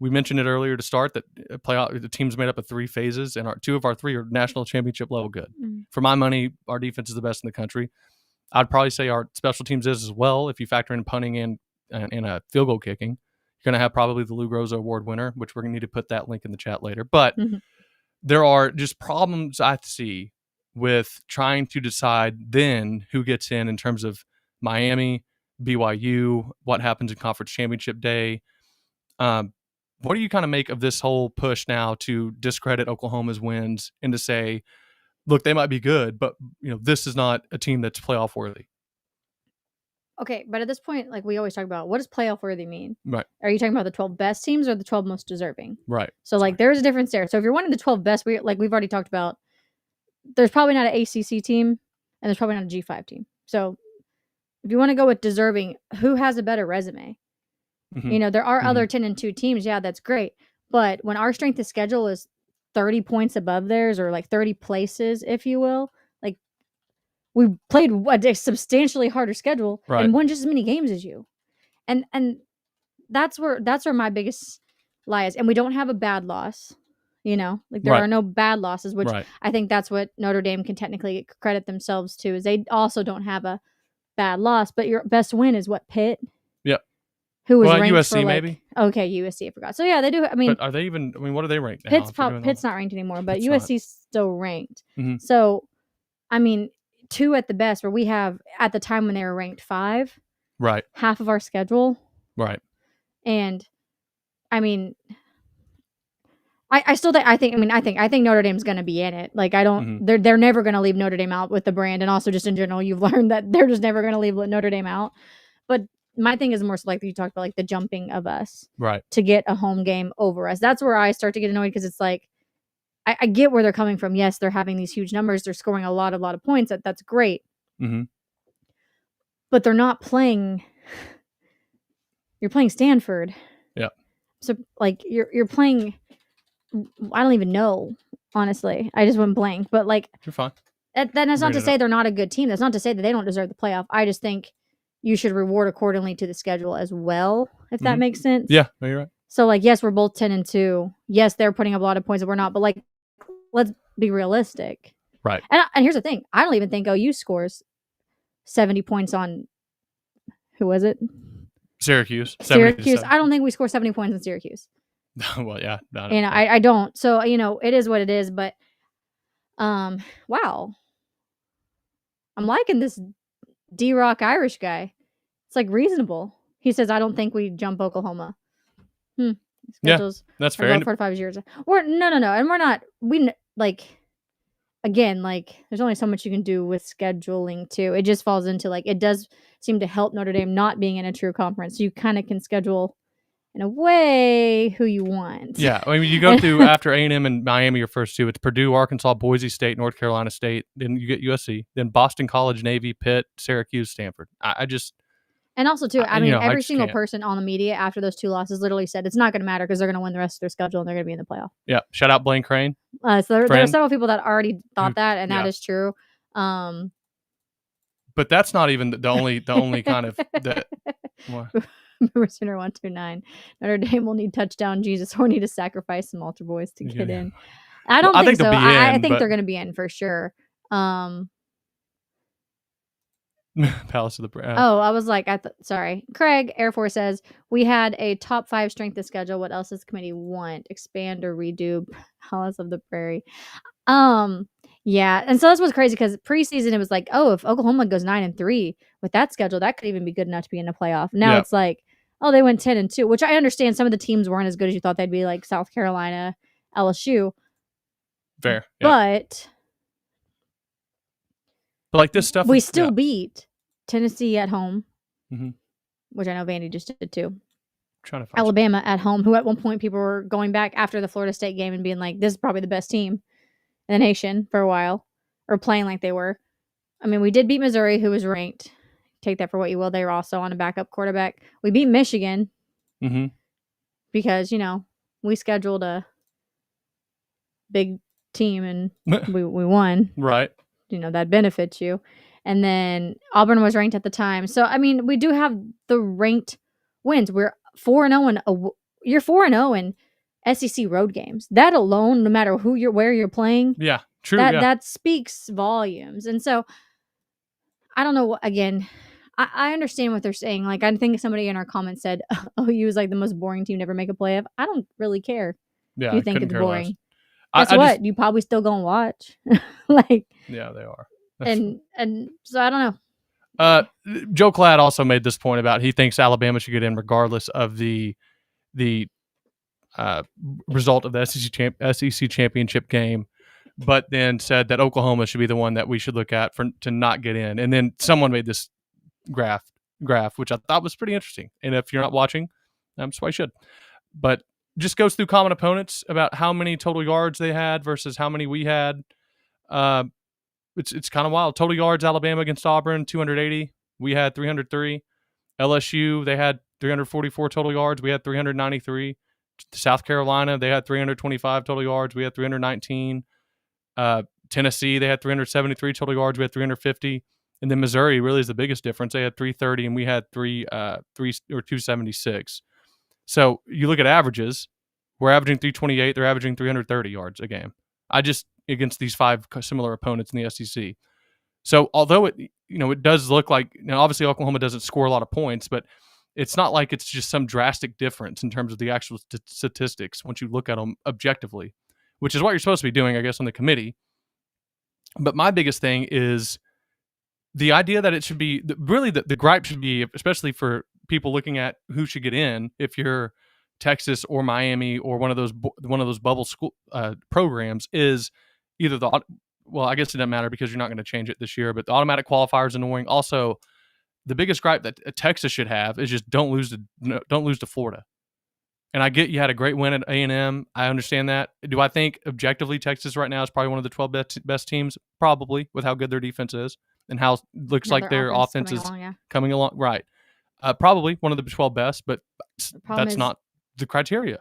We mentioned it earlier to start that the team's made up of 3 phases, and 2 of our 3 are national championship level good. Mm-hmm. For my money, our defense is the best in the country. I'd probably say our special teams is as well. If you factor in punting and a field goal kicking, you're going to have probably the Lou Groza Award winner, which we're going to need to put that link in the chat later. But there are just problems I see with trying to decide then who gets in terms of Miami, BYU, what happens in conference championship day. What do you kind of make of this whole push now to discredit Oklahoma's wins and to say, look, they might be good, but this is not a team that's playoff worthy? Okay, but at this point, like we always talk about, what does playoff worthy mean? Right. Are you talking about the 12 best teams or the 12 most deserving? Right. So like there's a difference there. So if you're one of the 12 best, we've already talked about, there's probably not an ACC team and there's probably not a G5 team. So if you want to go with deserving, who has a better resume? Mm-hmm. There are other 10-2 teams. Yeah, that's great. But when our strength of schedule is 30 points above theirs, or like 30 places, if you will, like we played a substantially harder schedule and won just as many games as you. And that's where my biggest lie is. And we don't have a bad loss. Like there are no bad losses, which I think that's what Notre Dame can technically credit themselves to, is they also don't have a bad loss, but your best win is what, Pitt? Yep. Who was ranked USC for maybe? Okay, USC, I forgot. So yeah, they do. I mean, but are they even? I mean, what are they ranked now? Pitt's not ranked anymore, but USC's still ranked. Mm-hmm. So, I mean, 2 at the best, where we have at the time when they were ranked 5, right? Half of our schedule, right? And I mean, I still think I think Notre Dame's going to be in it. Like I don't, they're never going to leave Notre Dame out with the brand, and also just in general, you've learned that they're just never going to leave Notre Dame out. But my thing is more so like you talked about, like the jumping of us, right, to get a home game over us. That's where I start to get annoyed, because it's like I get where they're coming from. Yes, they're having these huge numbers. They're scoring a lot of points. That's great. Mm-hmm. But they're not playing. You're playing Stanford. Yeah. So like you're playing. I don't even know, honestly. I just went blank. But like, you're fine. That's not to say they're not a good team. That's not to say that they don't deserve the playoff. I just think you should reward accordingly to the schedule as well, if that makes sense. Yeah, no, you're right. So like, yes, we're both 10-2. Yes, they're putting up a lot of points, but we're not. But like, let's be realistic. Right. And here's the thing. I don't even think OU scores 70 points on, who was it? Syracuse. I don't think we score 70 points in Syracuse. Well, yeah. I don't. So, it is what it is. But, wow. I'm liking this D-Rock Irish guy. It's like reasonable. He says, I don't think we jump Oklahoma. Schedules, yeah, that's fair. 4 to 5 years. No. And we're not, again, like there's only so much you can do with scheduling too. It just falls into like, it does seem to help Notre Dame not being in a true conference. So you kind of can schedule in a way who you want. Yeah. I mean, you go through after A&M and Miami, your first 2, it's Purdue, Arkansas, Boise State, North Carolina State. Then you get USC, then Boston College, Navy, Pitt, Syracuse, Stanford. I just, and also too, I mean, every single person on the media after those 2 losses literally said it's not going to matter because they're going to win the rest of their schedule and they're going to be in the playoff. Yeah. Shout out Blaine Crane. So there are several people that already thought that, and that is true. But that's not even the only kind of that. Sooner 129. Notre Dame will need touchdown Jesus or need to sacrifice some altar boys to get in. I don't think so. I think they're going to be in for sure. Palace of the Brand. Oh, I was like, sorry. Craig Air Force says we had a top 5 strength of schedule. What else does the committee want? Expand or redo Palace of the Prairie? Yeah, and so that's what's crazy, because preseason it was like, oh, if Oklahoma goes 9-3 with that schedule, that could even be good enough to be in the playoff. Now it's like, oh, they went 10-2, which I understand some of the teams weren't as good as you thought they'd be, like South Carolina, LSU. Fair, but like this stuff, we still beat Tennessee at home, which I know Vandy just did too. Trying to find Alabama at home, who at one point people were going back after the Florida State game and being like, this is probably the best team in the nation for a while, or playing like they were. I mean, we did beat Missouri, who was ranked take that for what you will. They were also on a backup quarterback. We beat Michigan because, we scheduled a big team and we won. Right. That benefits you. And then Auburn was ranked at the time. So, I mean, we do have the ranked wins. We're 4-0 you're 4-0 in SEC road games. That alone, no matter where you're playing. Yeah, true. That speaks volumes. And so, I don't know. Again, I understand what they're saying. Like, I think somebody in our comments said, OU is like the most boring team to ever make a play of. I don't really care if you think it's boring. Guess what? You probably still gonna watch. Yeah, they are. And so I don't know. Joe Cladd also made this point about he thinks Alabama should get in regardless of the result of the SEC championship game, but then said that Oklahoma should be the one that we should look at to not get in. And then someone made this graph, which I thought was pretty interesting. And if you're not watching, I'm sure you should. But just goes through common opponents about how many total yards they had versus how many we had. It's kind of wild. Total yards, Alabama against Auburn, 280. We had 303. LSU, they had 344 total yards. We had 393. South Carolina, they had 325 total yards. We had 319. Tennessee, they had 373 total yards. We had 350. And then Missouri really is the biggest difference. They had 330 and we had 276. So you look at averages, we're averaging 328. They're averaging 330 yards a game. Against these 5 similar opponents in the SEC. So although it does look like, obviously Oklahoma doesn't score a lot of points, but it's not like it's just some drastic difference in terms of the actual statistics once you look at them objectively, which is what you're supposed to be doing, I guess, on the committee. But my biggest thing is the idea that it should be really the gripe should be, especially for people looking at who should get in, if you're Texas or Miami or one of those bubble school programs, is either I guess it doesn't matter because you're not going to change it this year, but the automatic qualifier is annoying. Also, the biggest gripe that Texas should have is just don't lose to Florida. And I get you had a great win at A&M. I understand that. Do I think objectively Texas right now is probably one of the 12 best teams? Probably, with how good their defense is and how it looks like their offense is coming along. Right. Probably one of the 12 best, but that's not the criteria.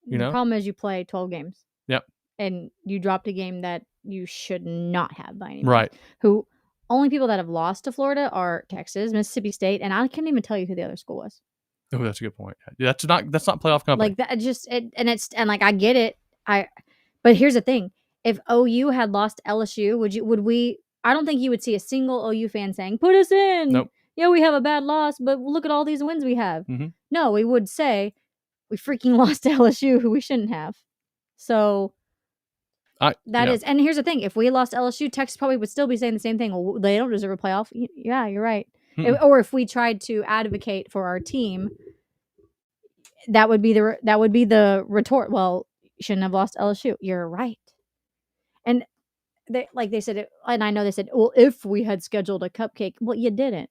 The problem is you play 12 games. Yep. And you dropped a game that you should not have by any means. Right. Only people that have lost to Florida are Texas, Mississippi State, and I can't even tell you who the other school was. Oh, that's a good point. That's not playoff company. Like that, I get it. But here's the thing: if OU had lost LSU, would we? I don't think you would see a single OU fan saying, "Put us in." Nope. Yeah, we have a bad loss, but look at all these wins we have. Mm-hmm. No, we would say we freaking lost to LSU, who we shouldn't have. So. And here's the thing: if we lost LSU, Texas probably would still be saying the same thing. Well, they don't deserve a playoff. Yeah, you're right. Or if we tried to advocate for our team, that would be the retort. Well, you shouldn't have lost LSU. You're right. And they said it, and I know they said, well, if we had scheduled a cupcake, well, you didn't.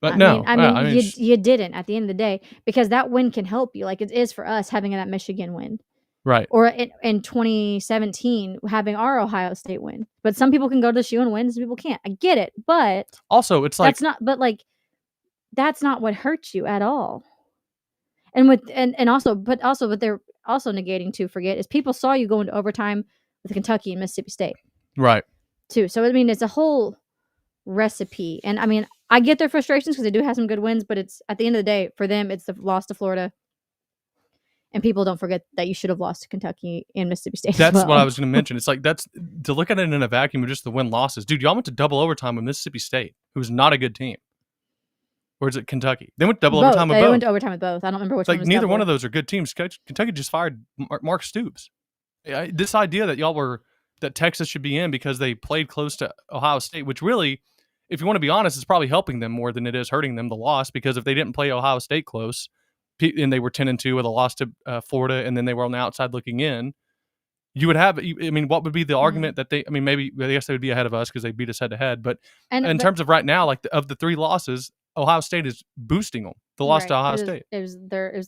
But you didn't at the end of the day, because that win can help you, like it is for us having that Michigan win. Right. Or in 2017, having our Ohio State win. But some people can go to the shoe and win, some people can't. I get it. But also, it's like... that's not what hurts you at all. And what they're also negating to forget is people saw you go into overtime with Kentucky and Mississippi State. Right. Too. So, I mean, it's a whole recipe. And, I mean, I get their frustrations because they do have some good wins, but it's at the end of the day, for them, it's the loss to Florida. And people don't forget that you should have lost to Kentucky and Mississippi State. That's what I was going to mention. It's like, that's to look at it in a vacuum of just the win losses. Dude, y'all went to double overtime with Mississippi State, who's not a good team. Or is it Kentucky? They went double overtime with both. They went to overtime with both. I don't remember which one was neither double. one of those are good teams. Kentucky just fired Mark Stoops. This idea that that Texas should be in because they played close to Ohio State, which really, if you want to be honest, is probably helping them more than it is hurting them, the loss, because if they didn't play Ohio State close, and they were 10-2 with a loss to Florida, and then they were on the outside looking in, you would have, I mean, what would be the argument that maybe, I guess they would be ahead of us because they beat us head to head, but in terms of right now, like of the 3 losses, Ohio State is boosting them. The loss to Ohio State. It was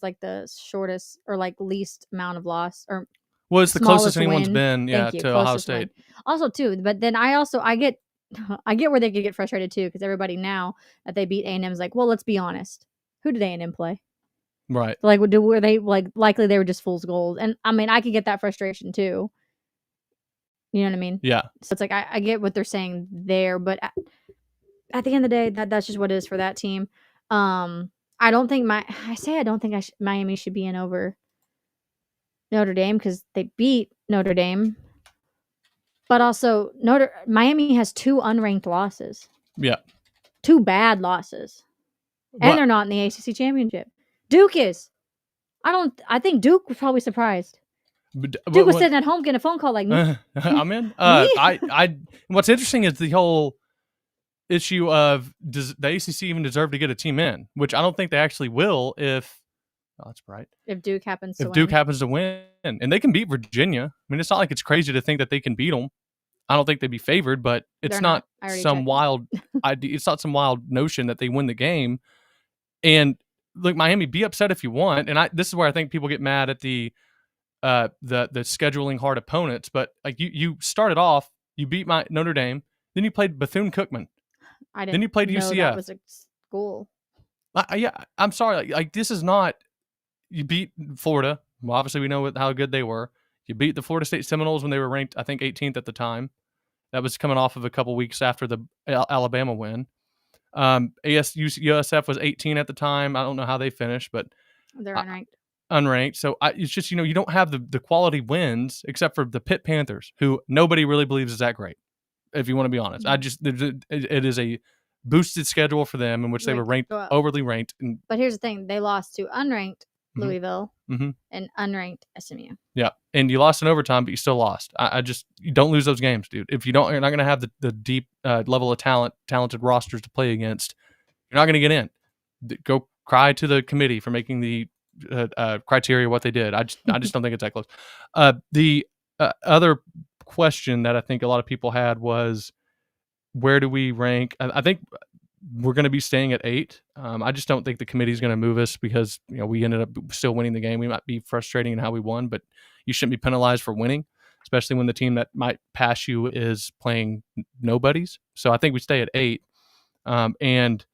like the shortest or like least amount of loss, or it's the closest anyone's win. been, to Ohio State. Win. Also, too, but then I get I get where they could get frustrated too, because everybody now that they beat A&M is like, well, let's be honest. Who did A&M play? Right. Like, were they like likely they were just fool's gold? And I mean, I could get that frustration too. You know what I mean? Yeah. So it's like I get what they're saying there, but at the end of the day, that's just what it is for that team. I don't think Miami should be in over Notre Dame because they beat Notre Dame, but also Miami has 2 unranked losses. Yeah. 2 bad losses, and they're not in the ACC championship. Duke is. I think Duke was probably surprised. Duke was sitting at home getting a phone call like me. I'm in. I. What's interesting is the whole issue of does the ACC even deserve to get a team in, which I don't think they actually will if. Oh, that's bright. If Duke happens to win. If Duke happens to win, and they can beat Virginia. I mean, it's not like it's crazy to think that they can beat them. I don't think they'd be favored, but it's not some wild idea. It's not some wild notion that they win the game. And look, Miami, be upset if you want. And this is where I think people get mad at the scheduling hard opponents. But like you started off, you beat Notre Dame, then you played Bethune-Cookman. Then you played UCF. That was a school. Yeah, I'm sorry. Like this is not. You beat Florida. Well, obviously we know how good they were. You beat the Florida State Seminoles when they were ranked, I think, 18th at the time. That was coming off of a couple weeks after the Alabama win. USF was 18 at the time. I don't know how they finished, but they're unranked. Unranked. So it's just, you don't have the quality wins except for the Pitt Panthers, who nobody really believes is that great, if you want to be honest. It is a boosted schedule for them in which they were overly ranked. But here's the thing. They lost to unranked Louisville and unranked SMU. Yeah, and you lost in overtime, but you still lost. You don't lose those games, dude. If you're not going to have the deep level of talented rosters to play against, you're not going to get in. Go cry to the committee for making the criteria what they did. I just don't think it's that close. The other question that I think a lot of people had was, where do we rank? I think we're going to be staying at 8. I just don't think the committee is going to move us because we ended up still winning the game. We might be frustrating in how we won, but you shouldn't be penalized for winning, especially when the team that might pass you is playing nobodies. So I think we stay at 8. And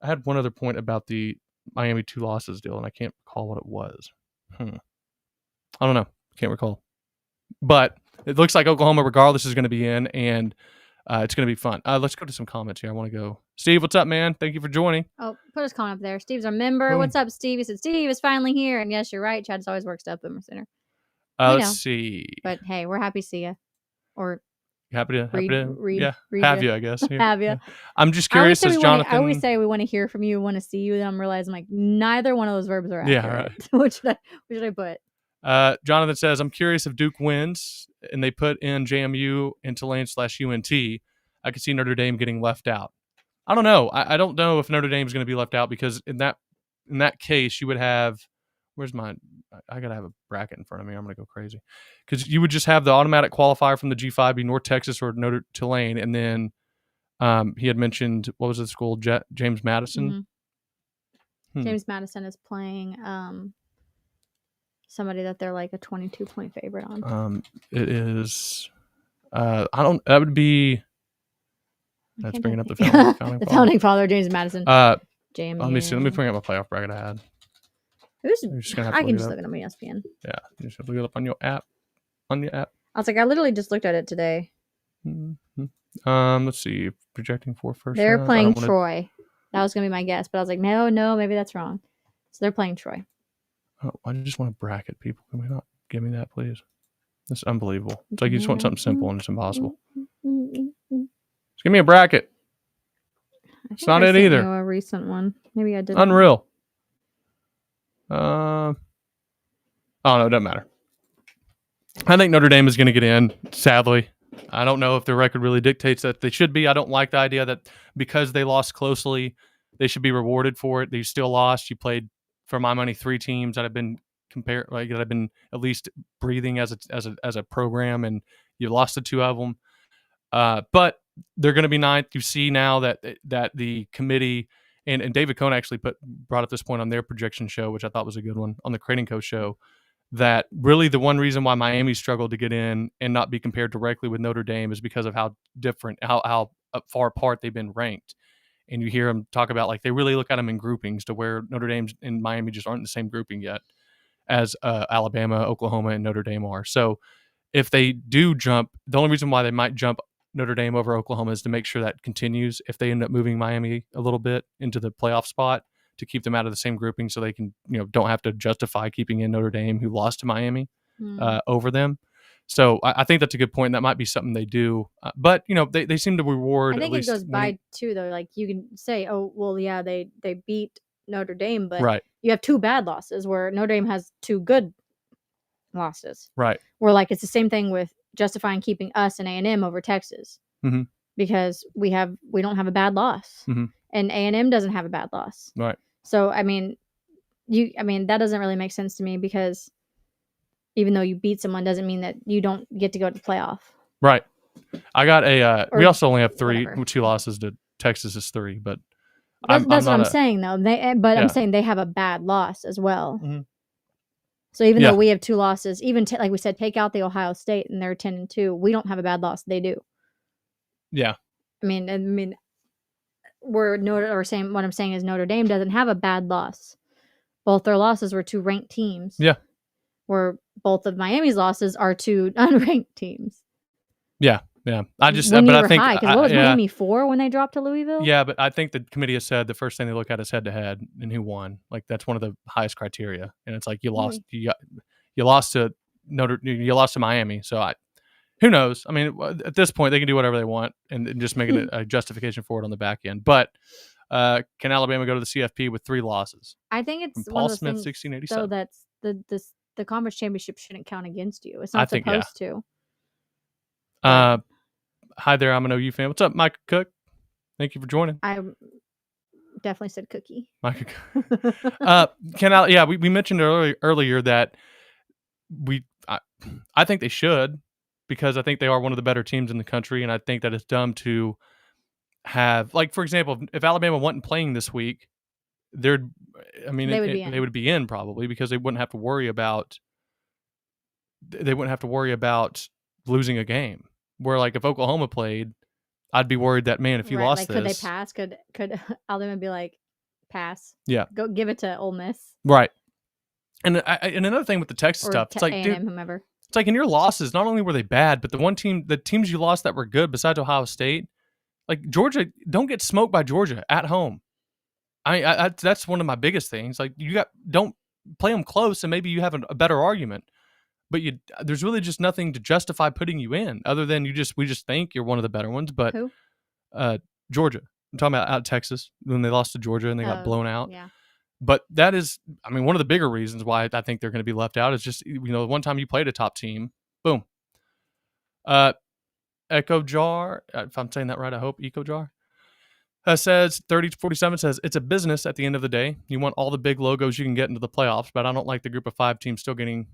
I had one other point about the Miami 2 losses deal, and I can't recall what it was. I don't know. Can't recall. But it looks like Oklahoma, regardless, is going to be in, and it's going to be fun. Let's go to some comments here. I want to go. Steve, what's up, man? Thank you for joining. Oh, put his comment up there. Steve's our member. What's up, Steve? He said, Steve is finally here. And yes, you're right. Chad's always works up Boomer Center. Let's see. But hey, we're happy to see you. Or happy to have you, I guess. Yeah. Have you. Yeah. I'm just curious, as Jonathan. I always say we want to hear from you, we want to see you. Then I'm realizing like neither one of those verbs are accurate. Yeah, right. What should I put? Jonathan says, I'm curious if Duke wins and they put in JMU and Tulane/UNT. I could see Notre Dame getting left out. I don't know. I don't know if Notre Dame is going to be left out because in that case, you would have. Where's mine? I gotta have a bracket in front of me. I'm gonna go crazy because you would just have the automatic qualifier from the G5 be North Texas or Tulane, and then he had mentioned, what was the school? James Madison. James Madison is playing somebody that they're like a 22-point favorite on. It is. That would be. That's bringing up the founding father, James Madison. JMU. Let me see. Let me bring up my playoff bracket I had. I can just look it up on ESPN. Yeah, you just have to look it up on your app. I was like, I literally just looked at it today. Mm-hmm. Let's see. Projecting for first. They're playing Troy. That was gonna be my guess, but I was like, no, maybe that's wrong. So they're playing Troy. Oh, I just want to bracket people. Can we not give me that, please? That's unbelievable. It's like you just want something simple and it's impossible. Just give me a bracket. It's not it either. A recent one. Maybe I did. Unreal. Oh no, it doesn't matter. I think Notre Dame is going to get in, sadly. I don't know if their record really dictates that they should be. I don't like the idea that because they lost closely, they should be rewarded for it. They still lost. You played, for my money, 3 teams that have been that have been at least breathing as a program, and you lost to 2 of them. But they're going to be 9th. You see now that the committee and David Cohn actually brought up this point on their projection show, which I thought was a good one, on the Creighton Coach show, that really the one reason why Miami struggled to get in and not be compared directly with Notre Dame is because of how different, how far apart they've been ranked. And you hear them talk about like they really look at them in groupings to where Notre Dame and Miami just aren't in the same grouping yet as Alabama, Oklahoma, and Notre Dame are. So if they do jump, the only reason why they might jump Notre Dame over Oklahoma is to make sure that continues. If they end up moving Miami a little bit into the playoff spot to keep them out of the same grouping, so they can don't have to justify keeping in Notre Dame, who lost to Miami, over them. So I think that's a good point. That might be something they do, but they seem to reward. I think at least it goes by too, though. Like you can say, oh well, yeah, they beat Notre Dame, but right. You have 2 bad losses where Notre Dame has 2 good losses. Right. Where like it's the same thing with justifying keeping us and A&M over Texas because we don't have a bad loss, and A&M doesn't have a bad loss. Right. So I mean, that doesn't really make sense to me because even though you beat someone doesn't mean that you don't get to go to the playoff. Right. I got a. We also only have 3, whatever. 2 losses to Texas is 3, but that's what I'm saying though. I'm saying they have a bad loss as well. So even though we have 2 losses, even like we said, take out the Ohio State and they're 10-2, we don't have a bad loss. They do. Yeah. I mean, what I'm saying is Notre Dame doesn't have a bad loss. Both their losses were to ranked teams. Yeah. Where both of Miami's losses are to unranked teams. Yeah. Yeah. I think what was Miami 4 when they dropped to Louisville? Yeah, but I think the committee has said the first thing they look at is head to head and who won. Like that's one of the highest criteria. And it's like you lost to Miami. So who knows? I mean, at this point they can do whatever they want and just make it a justification for it on the back end. But can Alabama go to the CFP with 3 losses? I think it's from Paul one of those Smith, things, 1687. so that's the conference championship shouldn't count against you. It's not supposed to. Hi there, I'm an OU fan. What's up, Mike Cook? Thank you for joining. I definitely said cookie. Mike Cook. We mentioned earlier that I think they should, because I think they are one of the better teams in the country, and I think that it's dumb to have, like, for example, if Alabama wasn't playing this week, they would be in probably, because they wouldn't have to worry about losing a game. Where like if Oklahoma played, I'd be worried that, man, if you lost could this, they pass? Could Alabama be like, pass? Yeah, go give it to Ole Miss. Right. And another thing with the Texas stuff, it's like, dude, whomever. It's like in your losses, not only were they bad, but the teams you lost that were good, besides Ohio State, like Georgia, don't get smoked by Georgia at home. That's one of my biggest things. Like don't play them close, and maybe you have a better argument. But there's really just nothing to justify putting you in, other than we just think you're one of the better ones. But who? Georgia. I'm talking about out Texas when they lost to Georgia and they got blown out. Yeah. But that is, one of the bigger reasons why I think they're going to be left out is just, the one time you played a top team, boom. Echo Jar, if I'm saying that right, I hope Echo Jar. Says 30-47 says it's a business at the end of the day. You want all the big logos you can get into the playoffs, but I don't like the group of 5 teams still getting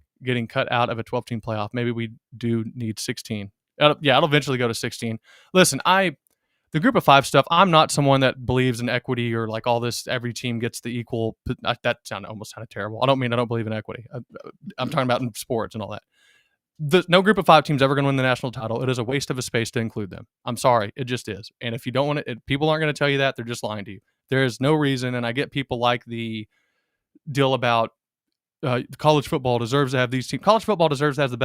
cut out of a 12-team playoff. Maybe we do need 16. It'll eventually go to 16. Listen, the group of 5 stuff, I'm not someone that believes in equity or like all this, every team gets the equal. That almost sounded terrible. I don't mean I don't believe in equity. I'm talking about in sports and all that. No group of 5 teams ever going to win the national title. It is a waste of a space to include them. I'm sorry. It just is. And if you don't want it, people aren't going to tell you that. They're just lying to you. There is no reason. And I get people like the deal about college football deserves to have these teams. College football deserves to have the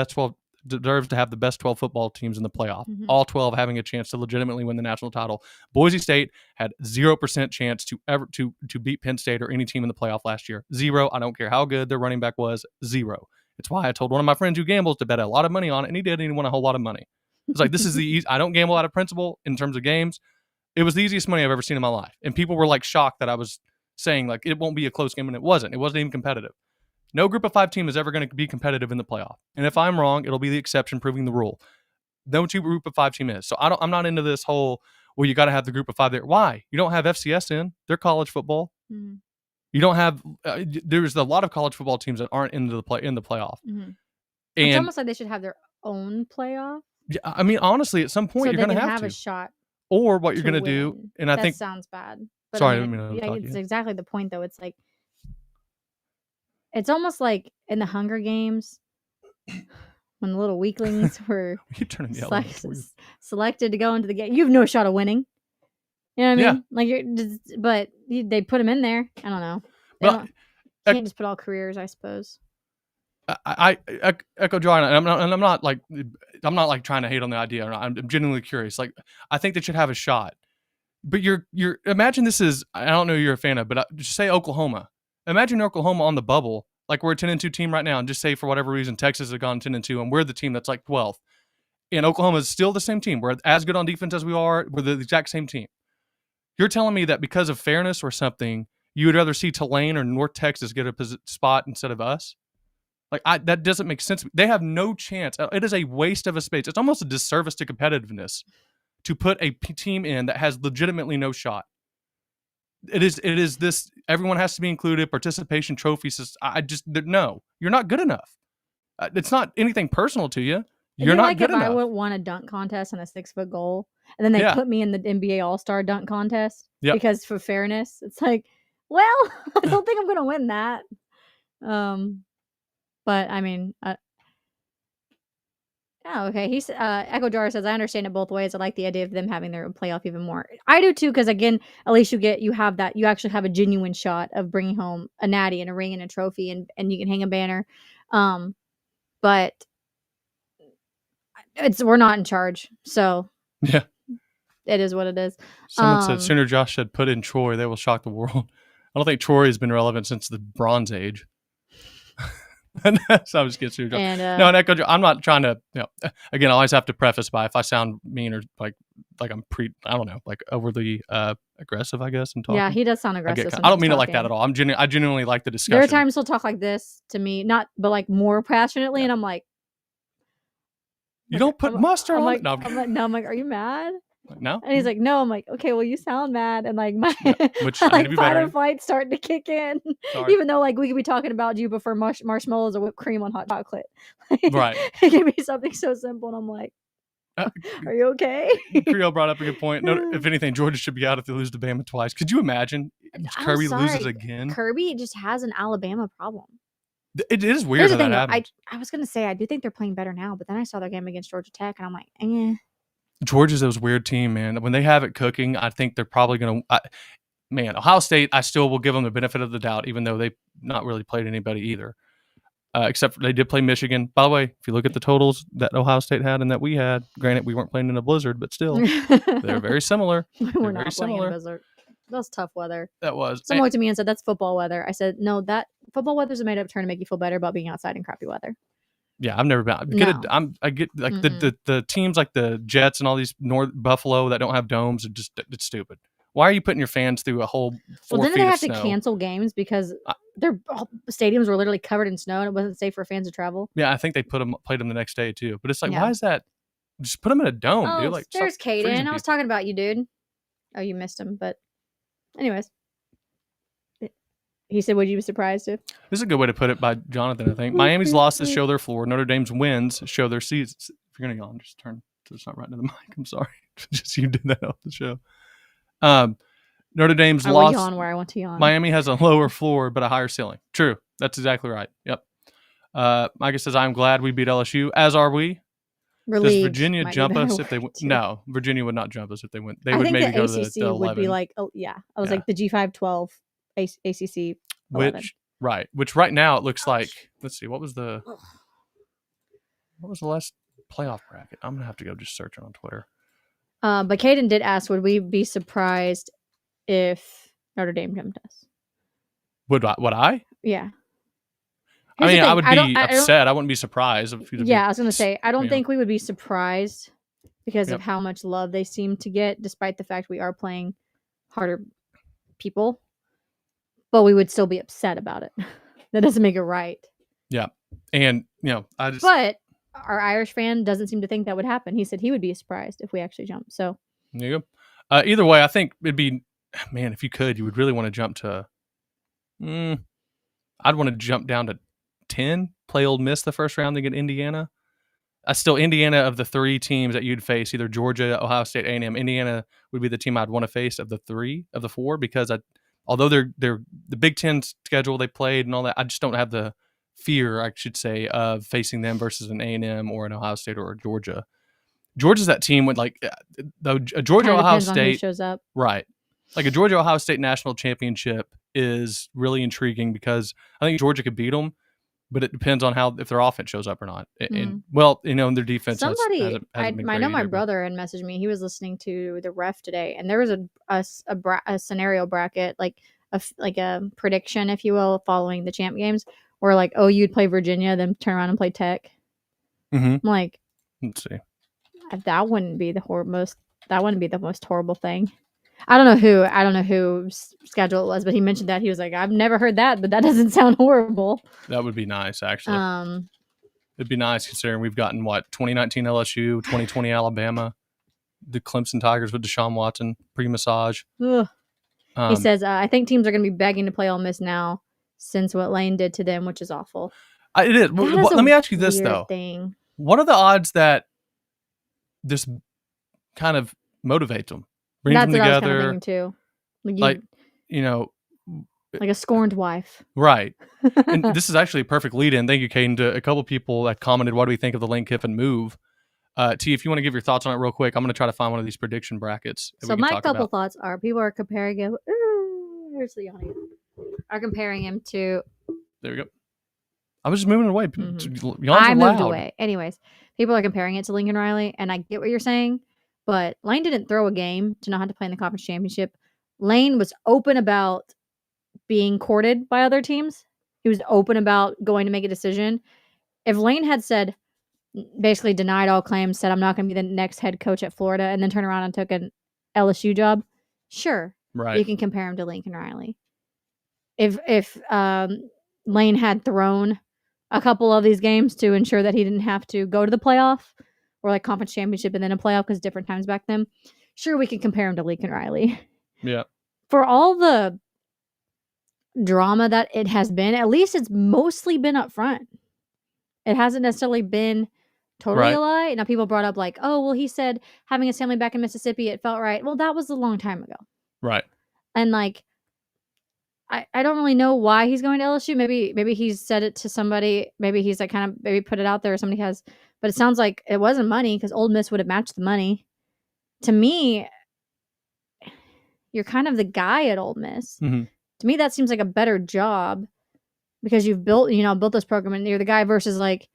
best 12 football teams in the playoff. Mm-hmm. All 12 having a chance to legitimately win the national title. Boise State had 0% chance to beat Penn State or any team in the playoff last year. 0. I don't care how good their running back was. 0. It's why I told one of my friends who gambles to bet a lot of money on it, and he did, and he won a whole lot of money. It's like, this is the easy. I don't gamble out of principle in terms of games. It was the easiest money I've ever seen in my life. And people were like shocked that I was saying like it won't be a close game, and it wasn't. It wasn't even competitive. No group of 5 team is ever going to be competitive in the playoff. And if I'm wrong, it'll be the exception proving the rule. No group of 5 team is. So I'm not into this whole, well, you got to have the group of 5 there. Why? You don't have FCS in. They're college football. Mm-hmm. You don't have. There's a lot of college football teams that aren't in the playoff. Mm-hmm. And it's almost like they should have their own playoff. Yeah, honestly, at some point so you're going to have to a shot. Or what you're going to do, and I think sounds bad. But sorry, it's exactly the point though. It's like it's almost like in the Hunger Games when the little weaklings were You turning the element for you. selected to go into the game. You have no shot of winning. You know what I Yeah. mean? Like you're just, but they put him in there. I don't know. But Can't just put all careers, I suppose. I echo John, and I'm not like trying to hate on the idea. I'm genuinely curious. Like, I think they should have a shot. But you're imagine this is, I don't know you're a fan of, but just say Oklahoma. Imagine Oklahoma on the bubble, like we're a 10-2 team right now, and just say for whatever reason Texas has gone 10-2, and we're the team that's like 12th, and Oklahoma is still the same team. We're as good on defense as we are. We're the exact same team. You're telling me that because of fairness or something, you would rather see Tulane or North Texas get a spot instead of us? Like, that doesn't make sense. They have no chance. It is a waste of a space. It's almost a disservice to competitiveness to put a team in that has legitimately no shot. It is this, everyone has to be included, participation trophies. No, you're not good enough. It's not anything personal to you. You're not like good if enough. I would won a dunk contest and a 6-foot goal, and then they put me in the NBA All-Star dunk contest because for fairness, it's like, well, I don't think I'm going to win that. But I mean, okay. He's Echo Jar says, I understand it both ways. I like the idea of them having their own playoff even more. I do too, because again, at least you actually have a genuine shot of bringing home a natty and a ring and a trophy, and you can hang a banner. But we're not in charge, so yeah, it is what it is. Someone said sooner Josh said put in Troy, they will shock the world. I don't think Troy has been relevant since the Bronze Age. So I'm just kidding. And Echo, I'm not trying to, again, I always have to preface by if I sound mean or like I'm I don't know, like overly aggressive, I guess. I'm talking. Yeah, he does sound aggressive. I don't mean it like that at all. I genuinely like the discussion. There are times he'll talk like this to me, but like more passionately, and I'm like, you don't put mustard on it. No, I'm like, are you mad? No. And he's like, no. I'm like, okay, well, you sound mad, and like my which like fight or flight starting to kick in. Even though like we could be talking about you prefer marshmallows or whipped cream on hot chocolate. Right. It can be something so simple, and I'm like, are you okay? Creel brought up a good point. No, if anything, Georgia should be out if they lose to Bama twice. Could you imagine Kirby loses again? Kirby just has an Alabama problem. It is weird that happens. I was going to say, I do think they're playing better now, but then I saw their game against Georgia Tech, and I'm like, eh. Georgia's a weird team, man. When they have it cooking, I think they're probably going to man, Ohio State, I still will give them the benefit of the doubt, even though they've not really played anybody either. Except for they did play Michigan. By the way, if you look at the totals that Ohio State had and that we had, granted we weren't playing in a blizzard, but still, they're very similar. We're not playing in a blizzard. That was tough weather. That was. Someone looked at me and said, that's football weather. I said, no, that football weather's a made up term to make you feel better about being outside in crappy weather. Yeah, I've never been. I get like the teams like the Jets and all these North Buffalo that don't have domes are just, it's stupid. Why are you putting your fans through a whole 4 feet of snow? Well, didn't they have to cancel games because their stadiums were literally covered in snow and it wasn't safe for fans to travel? Yeah, I think they played them the next day too. But it's like, why is that? Just put them in a dome, dude. Like, there's Caden. I was talking about you, dude. Oh, you missed him. But anyways. He said, would you be surprised if? This is a good way to put it by Jonathan, I think. Miami's losses show their floor. Notre Dame's wins show their seasons. If you're going to yawn, just turn to the not right into the mic. I'm sorry. Just you did that off the show. Notre Dame's loss. Yawn where I want to yawn. Miami has a lower floor, but a higher ceiling. True. That's exactly right. Yep. Micah says, I'm glad we beat LSU, as are we. Relieved. Does Virginia jump us if they win? No, Virginia would not jump us if they win. They would maybe go to the 11. Would be like, I was like the G5-12 ACC 11. Which right now it looks like, let's see, what was the last playoff bracket? I'm going to have to go just search it on Twitter. But Caden did ask, would we be surprised if Notre Dame jumped us? Would I? Yeah. I mean, I would be upset. I wouldn't be surprised. I was going to say, I don't think we would be surprised because of how much love they seem to get, despite the fact we are playing harder people. But we would still be upset about it. That doesn't make it right. Yeah. And, But our Irish fan doesn't seem to think that would happen. He said he would be surprised if we actually jumped. So. There you go. Either way, I think it'd be, man, if you could, you would really want to jump to, I'd want to jump down to 10, play Ole Miss the first round to get Indiana. Still, Indiana of the 3 teams that you'd face, either Georgia, Ohio State, A&M, Indiana would be the team I'd want to face of the 4 because although they're the Big Ten schedule they played and all that, I just don't have the fear, I should say, of facing them versus an A&M or an Ohio State or a Georgia. Georgia's that team with like a Georgia Kind of Ohio depends on who State, shows up. right? Like a Georgia Ohio State national championship is really intriguing because I think Georgia could beat them, but it depends on how if their offense shows up or not. And well, and their defense hasn't been I great know my either, brother had messaged me. He was listening to the ref today, and there was a scenario bracket, like a prediction, if you will, following the champ games, where like, oh, you'd play Virginia, then turn around and play Tech. I'm like, let's see. That wouldn't be the most horrible thing. I don't know whose schedule it was, but he mentioned that. He was like, I've never heard that, but that doesn't sound horrible. That would be nice, actually. It'd be nice considering we've gotten 2019 LSU, 2020 Alabama, the Clemson Tigers with Deshaun Watson, pre-massage. He says, I think teams are going to be begging to play Ole Miss now since what Lane did to them, which is awful. It is. Let me ask you this, though. What are the odds that this kind of motivates them? Brings them together. That's what I was kind of thinking, too. Like a scorned wife. Right. And this is actually a perfect lead-in. Thank you, Caden, to a couple people that commented, what do we think of the Lane Kiffin move? T, if you want to give your thoughts on it real quick, I'm going to try to find one of these prediction brackets. So my couple thoughts are, people are comparing him. Here's the yawning. Are comparing him to. There we go. I was just moving away. I moved away. Anyways, people are comparing it to Lincoln Riley, and I get what you're saying, but Lane didn't throw a game to know how to play in the conference championship. Lane was open about being courted by other teams. He was open about going to make a decision. If Lane had said, basically denied all claims, said, I'm not going to be the next head coach at Florida, and then turned around and took an LSU job, sure, you can compare him to Lincoln Riley. If Lane had thrown a couple of these games to ensure that he didn't have to go to the playoff or like conference championship and then a playoff, because different times back then, sure, we can compare him to Lincoln Riley. Yeah. For all the drama that it has been, at least it's mostly been up front. It hasn't necessarily been totally a lie. Now, people brought up like, oh, well, he said having his family back in Mississippi, it felt right. Well, that was a long time ago. Right. And like, I don't really know why he's going to LSU. Maybe he's said it to somebody. Maybe he's like kind of maybe put it out there or somebody has. But it sounds like it wasn't money, because Ole Miss would have matched the money. To me, you're kind of the guy at Ole Miss. Mm-hmm. To me, that seems like a better job, because you've built this program, and you're the guy versus like,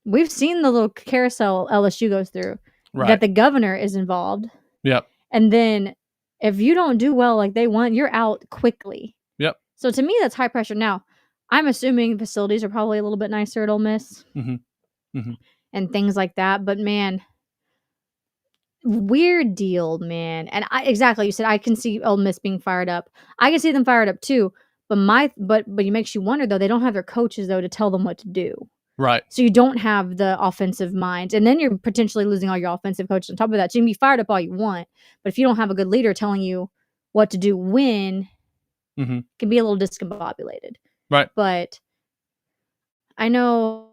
we've seen the little carousel LSU goes through, that the governor is involved. Yep. And then if you don't do well like they want, you're out quickly. Yep. So to me, that's high pressure. Now, I'm assuming facilities are probably a little bit nicer at Ole Miss. Mm-hmm. Mm-hmm. And things like that. But man, weird deal, man. And exactly, you said I can see Ole Miss being fired up. I can see them fired up too. But it makes you wonder, though, they don't have their coaches, though, to tell them what to do. Right. So you don't have the offensive mind. And then you're potentially losing all your offensive coaches on top of that. So you can be fired up all you want. But if you don't have a good leader telling you what to do when, it can be a little discombobulated. Right. But I know...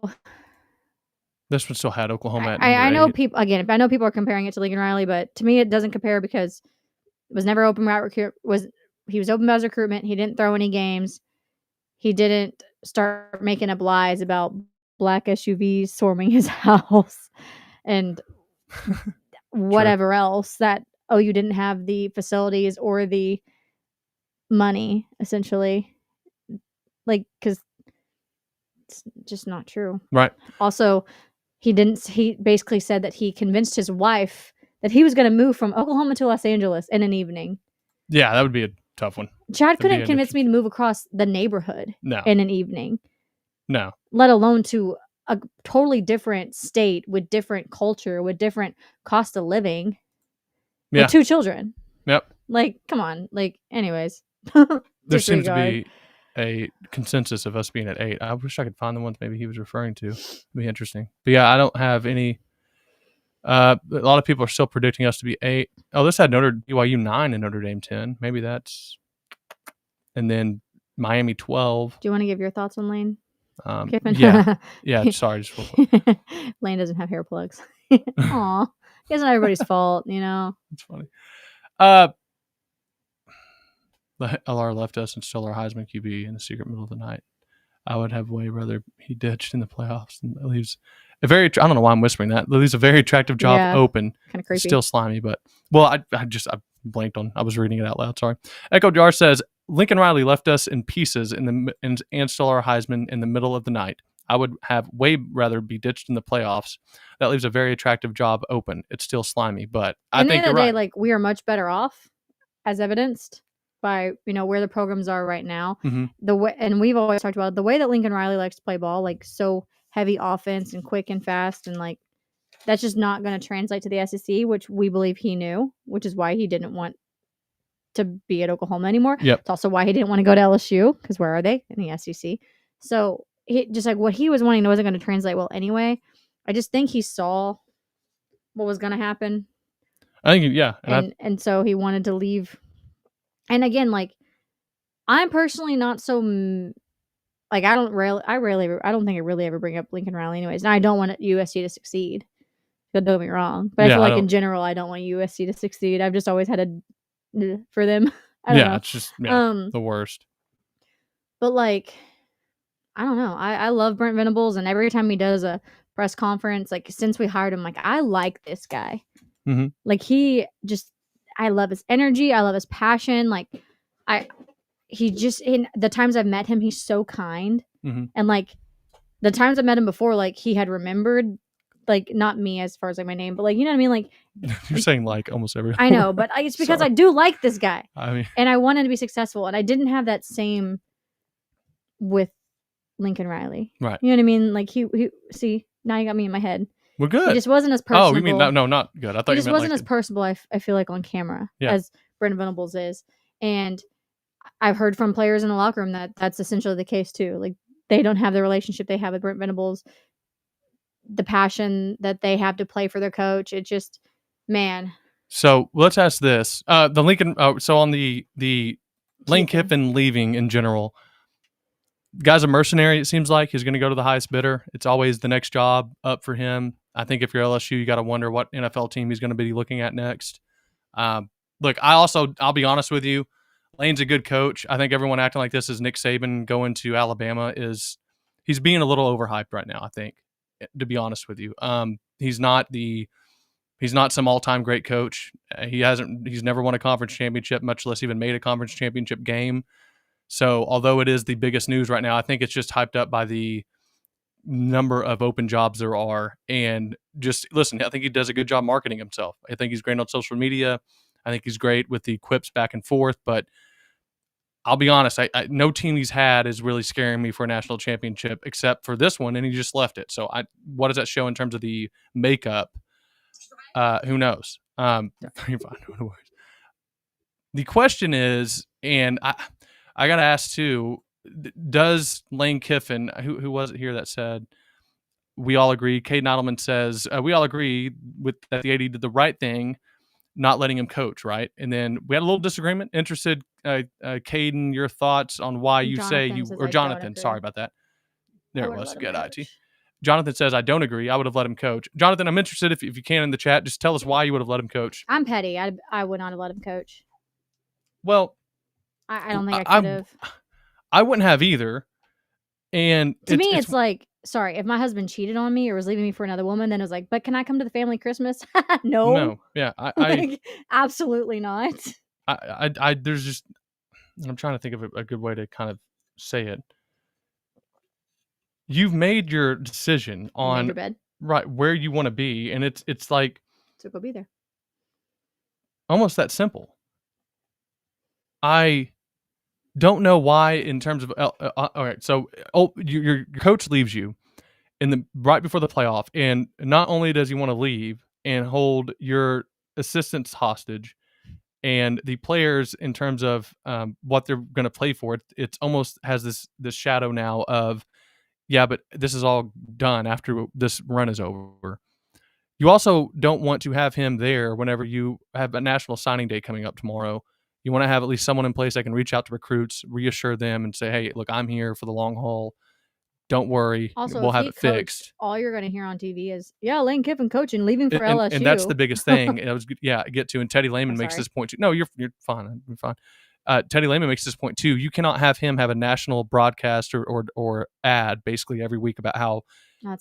This one still had Oklahoma at I know people, again, I know people are comparing it to Lincoln Riley, but to me it doesn't compare, because it was never open route he was open as recruitment. He didn't throw any games. He didn't start making up lies about black SUVs swarming his house and whatever else that, you didn't have the facilities or the money, essentially. Like, because it's just not true. Right. Also, he basically said that he convinced his wife that he was going to move from Oklahoma to Los Angeles in an evening. Yeah, that would be a tough one. Chad couldn't convince me to move across the neighborhood in an evening. No. Let alone to a totally different state with different culture, with different cost of living. Yeah. With 2 children. Yep. Like, come on. Like, anyways. There seems to be a consensus of us being at 8. I wish I could find the ones maybe he was referring to. It'd be interesting. But yeah, I don't have any. A lot of people are still predicting us to be 8. Oh, this had BYU 9 and Notre Dame 10. Maybe that's. And then Miami 12. Do you want to give your thoughts on Lane? Kiffin? Yeah. Sorry. Lane doesn't have hair plugs. Aw. It's not everybody's fault, It's funny. LR left us and stole our Heisman QB in the secret middle of the night. I would have way rather he ditched in the playoffs and leaves a very. I don't know why I'm whispering that. Leaves a very attractive job open. Kind of creepy. It's still slimy, but well, I blanked on. I was reading it out loud. Sorry. Echo Jar says Lincoln Riley left us in pieces and stole our Heisman in the middle of the night. I would have way rather be ditched in the playoffs. That leaves a very attractive job open. It's still slimy, but I think you're right. Like we are much better off, as evidenced by where the programs are right now. Mm-hmm. The way, and we've always talked about the way that Lincoln Riley likes to play ball, like so heavy offense and quick and fast, and like that's just not going to translate to the SEC, which we believe he knew, which is why he didn't want to be at Oklahoma anymore. Yep. It's also why he didn't want to go to LSU, because where are they? In the SEC. So he just like what he was wanting wasn't going to translate well anyway. I just think he saw what was going to happen. I think and so he wanted to leave. And again, like I'm personally not so like I don't think I really ever bring up Lincoln Riley anyways. And I don't want USC to succeed. Don't get me wrong, but I feel like in general I don't want USC to succeed. I've just always had a for them. I don't know. It's just the worst. But like, I don't know. I love Brent Venables, and every time he does a press conference, like since we hired him, like I like this guy. Mm-hmm. Like I love his energy. I love his passion. Like in the times I've met him, he's so kind. Mm-hmm. And like the times I met him before, like he had remembered, like not me as far as like my name, but like, you know what I mean? Like you're saying like almost every. I know, but it's because I do like this guy. I mean, and I wanted to be successful, and I didn't have that same with Lincoln Riley. Right. You know what I mean? Like he see, now you got me in my head. We're good. He just wasn't as personable. Oh, you mean no, not good. I thought he just you meant wasn't as personable. I feel like on camera as Brent Venables is, and I've heard from players in the locker room that that's essentially the case too. Like they don't have the relationship they have with Brent Venables, the passion that they have to play for their coach. It just, man. So let's ask this: the Lincoln. So on the Lane Kiffin leaving in general. Guy's a mercenary, it seems like. He's going to go to the highest bidder. It's always the next job up for him. I think if you're LSU, you got to wonder what NFL team he's going to be looking at next. Look, I'll be honest with you. Lane's a good coach. I think everyone acting like this is Nick Saban going to Alabama he's being a little overhyped right now, I think, to be honest with you. He's not some all-time great coach. He's never won a conference championship, much less even made a conference championship game. So although it is the biggest news right now, I think it's just hyped up by the number of open jobs there are. And just listen, I think he does a good job marketing himself. I think he's great on social media. I think he's great with the quips back and forth. But I'll be honest, no team he's had is really scaring me for a national championship except for this one, and he just left it. So what does that show in terms of the makeup? Who knows? The question is, and I got to ask too, does Lane Kiffin, who was it here that said, we all agree, Caden Edelman says, we all agree that the AD did the right thing, not letting him coach, right? And then we had a little disagreement. Interested, Caden, your thoughts on why you say you, or Jonathan, sorry about that. There it was, good IT. Jonathan says, I don't agree. I would have let him coach. Jonathan, I'm interested if you can in the chat, just tell us why you would have let him coach. I'm petty. I would not have let him coach. Well, I don't think I could have. I wouldn't have either. And to me, it's like, sorry, if my husband cheated on me or was leaving me for another woman, then it was like, but can I come to the family Christmas? No. Yeah. Absolutely not. There's just, I'm trying to think of a good way to kind of say it. You've made your decision on your bed. Right, where you want to be. And it's like, so go be there. Almost that simple. I don't know why in terms of all right, so your coach leaves you right before the playoff, and not only does he want to leave and hold your assistants hostage and the players in terms of what they're going to play for, it's almost has this shadow now of, yeah, but this is all done after this run is over. You also don't want to have him there whenever you have a national signing day coming up tomorrow. You want to have at least someone in place that can reach out to recruits, reassure them, and say, hey, look, I'm here for the long haul. Don't worry. Also, we'll have it fixed. All you're going to hear on TV is, Lane Kiffin coaching, leaving for LSU. And that's the biggest thing. Get to. And Teddy Lehman makes this point. No, you're fine. You're fine. Teddy Lehman makes this point too. You cannot have him have a national broadcast or ad basically every week about how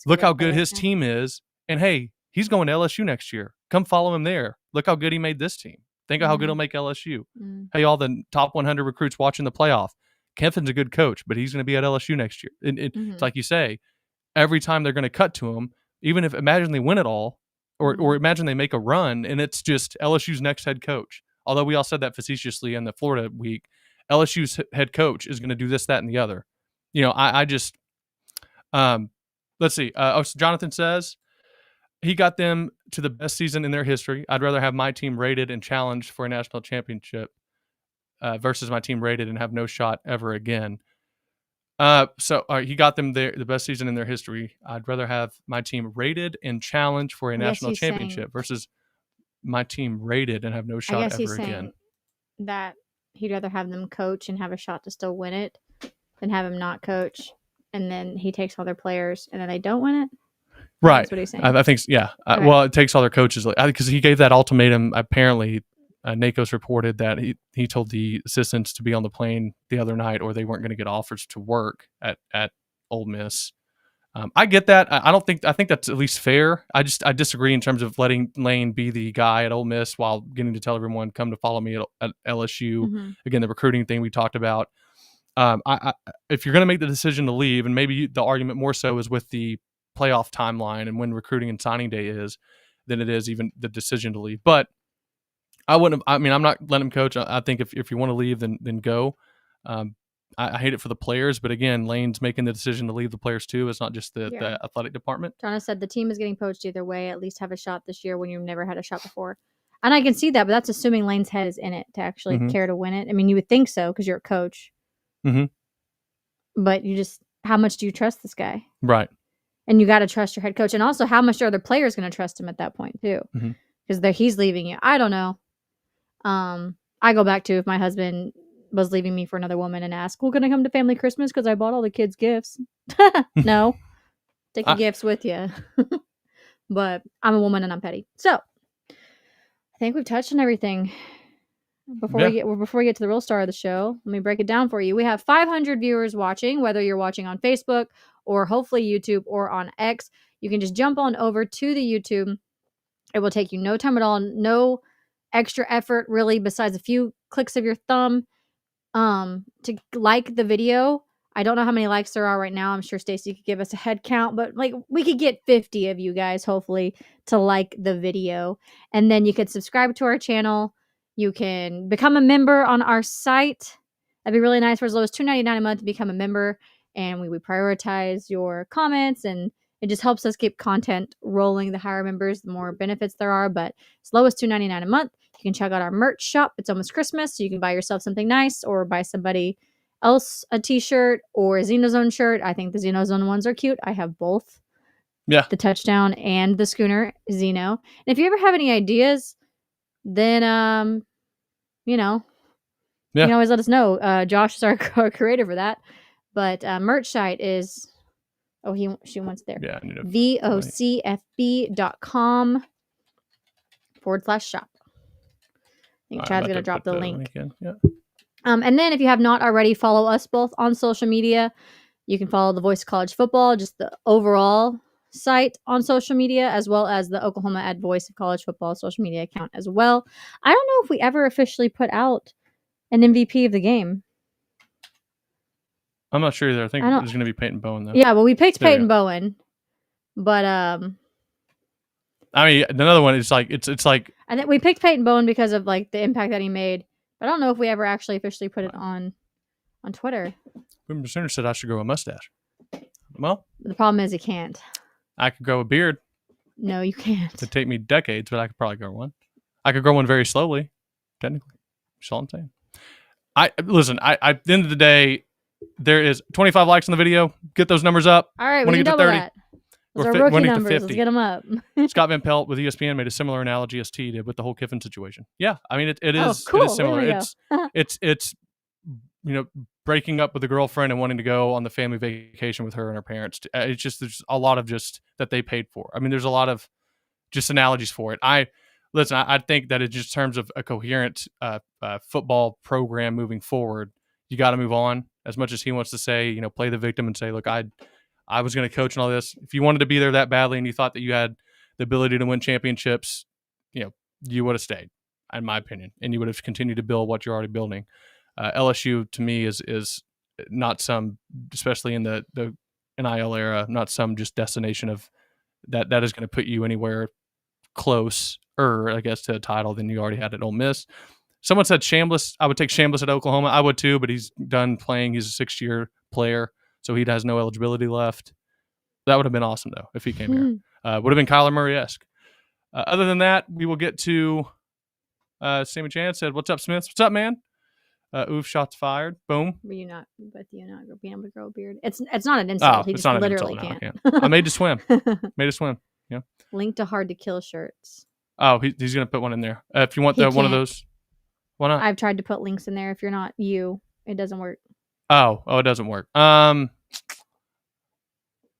look how good his team is, and hey, he's going to LSU next year. Come follow him there. Look how good he made this team. Think of how good he'll make LSU. Hey, all the top 100 recruits watching the playoff. Kempton's a good coach, but he's going to be at LSU next year. It's like you say, every time they're going to cut to him, even if imagine they win it all, or imagine they make a run and it's just LSU's next head coach. Although we all said that facetiously in the Florida week, LSU's head coach is going to do this, that, and the other. I just let's see. So Jonathan says he got them to the best season in their history. I'd rather have my team rated and challenged for a national championship versus my team rated and have no shot ever again. So he got them the best season in their history. I'd rather have my team rated and challenged for a national championship versus my team rated and have no shot ever again. That he'd rather have them coach and have a shot to still win it than have him not coach, and then he takes all their players and then they don't win it. Right. That's what he's saying. I think, yeah. Okay. Well, it takes all their coaches because he gave that ultimatum. Apparently, NACO's reported that he told the assistants to be on the plane the other night, or they weren't going to get offers to work at Ole Miss. I get that. I think that's at least fair. I disagree in terms of letting Lane be the guy at Ole Miss while getting to tell everyone come to follow me at LSU. Again, the recruiting thing we talked about. If you're going to make the decision to leave, and maybe the argument more so is with the playoff timeline and when recruiting and signing day is, than it is even the decision to leave. But I wouldn't have, I'm not letting him coach. I think if you want to leave, then go. I hate it for the players, but again, Lane's making the decision to leave the players too. It's not just the athletic department. Jonna said the team is getting poached either way. At least have a shot this year when you've never had a shot before. And I can see that, but that's assuming Lane's head is in it to actually care to win it. I mean, you would think so because you're a coach. But how much do you trust this guy? Right. And you got to trust your head coach. And also, how much are the players going to trust him at that point, too? Because he's leaving you. I don't know. I go back to if my husband was leaving me for another woman and asked, well, can I come to family Christmas because I bought all the kids gifts? No. Take your gifts with you. But I'm a woman and I'm petty. So, I think we've touched on everything. Before we get to the real star of the show, let me break it down for you. We have 500 viewers watching, whether you're watching on Facebook or hopefully YouTube or on X. You can just jump on over to the YouTube. It will take you no time at all, no extra effort really, besides a few clicks of your thumb to like the video. I don't know how many likes there are right now. I'm sure Stacy could give us a head count, but we could get 50 of you guys hopefully to like the video. And then you can subscribe to our channel. You can become a member on our site. That'd be really nice. For as low as $2.99 a month to become a member. And we prioritize your comments, and it just helps us keep content rolling. The higher members, the more benefits there are. But as low as $2.99 a month, you can check out our merch shop. It's almost Christmas, so you can buy yourself something nice or buy somebody else a t-shirt or a Zeno Zone shirt. I think the Zeno Zone ones are cute. I have both. Yeah. The Touchdown and the Schooner Zeno. And if you ever have any ideas, then you can always let us know. Josh is our creator for that. But merch site is she wants there. Yeah, vocfb.com/shop. I think Chad's gonna drop the link. Yeah. And then if you have not already, follow us both on social media. You can follow the Voice of College Football, just the overall site on social media, as well as the Oklahoma at Voice of College Football social media account as well. I don't know if we ever officially put out an MVP of the game. I'm not sure either. I think it's going to be Peyton Bowen, though. Yeah, well, we picked Peyton Bowen, but I mean, another one is it's like. I think we picked Peyton Bowen because of the impact that he made. But I don't know if we ever actually officially put it on Twitter. Mr. Sooner said I should grow a mustache. Well, the problem is he can't. I could grow a beard. No, you can't. It'd take me decades, but I could probably grow one. I could grow one very slowly, technically. That's all I'm saying. At the end of the day, there is 25 likes on the video. Get those numbers up. All right, we can double that. Those are rookie numbers. Let's get them up. Scott Van Pelt with ESPN made a similar analogy as T did with the whole Kiffin situation. Yeah, I mean it is cool. It is similar. It's breaking up with a girlfriend and wanting to go on the family vacation with her and her parents. It's just there's a lot of just that they paid for. I mean, there's a lot of just analogies for it. listen, I think that in just terms of a coherent football program moving forward, you got to move on. As much as he wants to say, play the victim and say, look, I was going to coach and all this. If you wanted to be there that badly and you thought that you had the ability to win championships, you would have stayed, in my opinion, and you would have continued to build what you're already building. LSU to me is not some, especially in the NIL era, not some just destination of that is going to put you anywhere close, I guess, to a title than you already had at Ole Miss. Someone said Chambliss. I would take Chambliss at Oklahoma. I would too, but he's done playing. He's a 6-year player, so he has no eligibility left. That would have been awesome, though, if he came here. Would have been Kyler Murray-esque. Other than that, we will get to Sammy Chan said, "What's up, Smiths? What's up, man? Oof, shots fired. Boom." But you not being able to grow a beard. It's not an insult. He just literally can't. I made to swim. Yeah. Link to Hard to Kill shirts. Oh, he's gonna put one in there. If you want one of those, why not? I've tried to put links in there. If you're not it doesn't work. Oh, it doesn't work.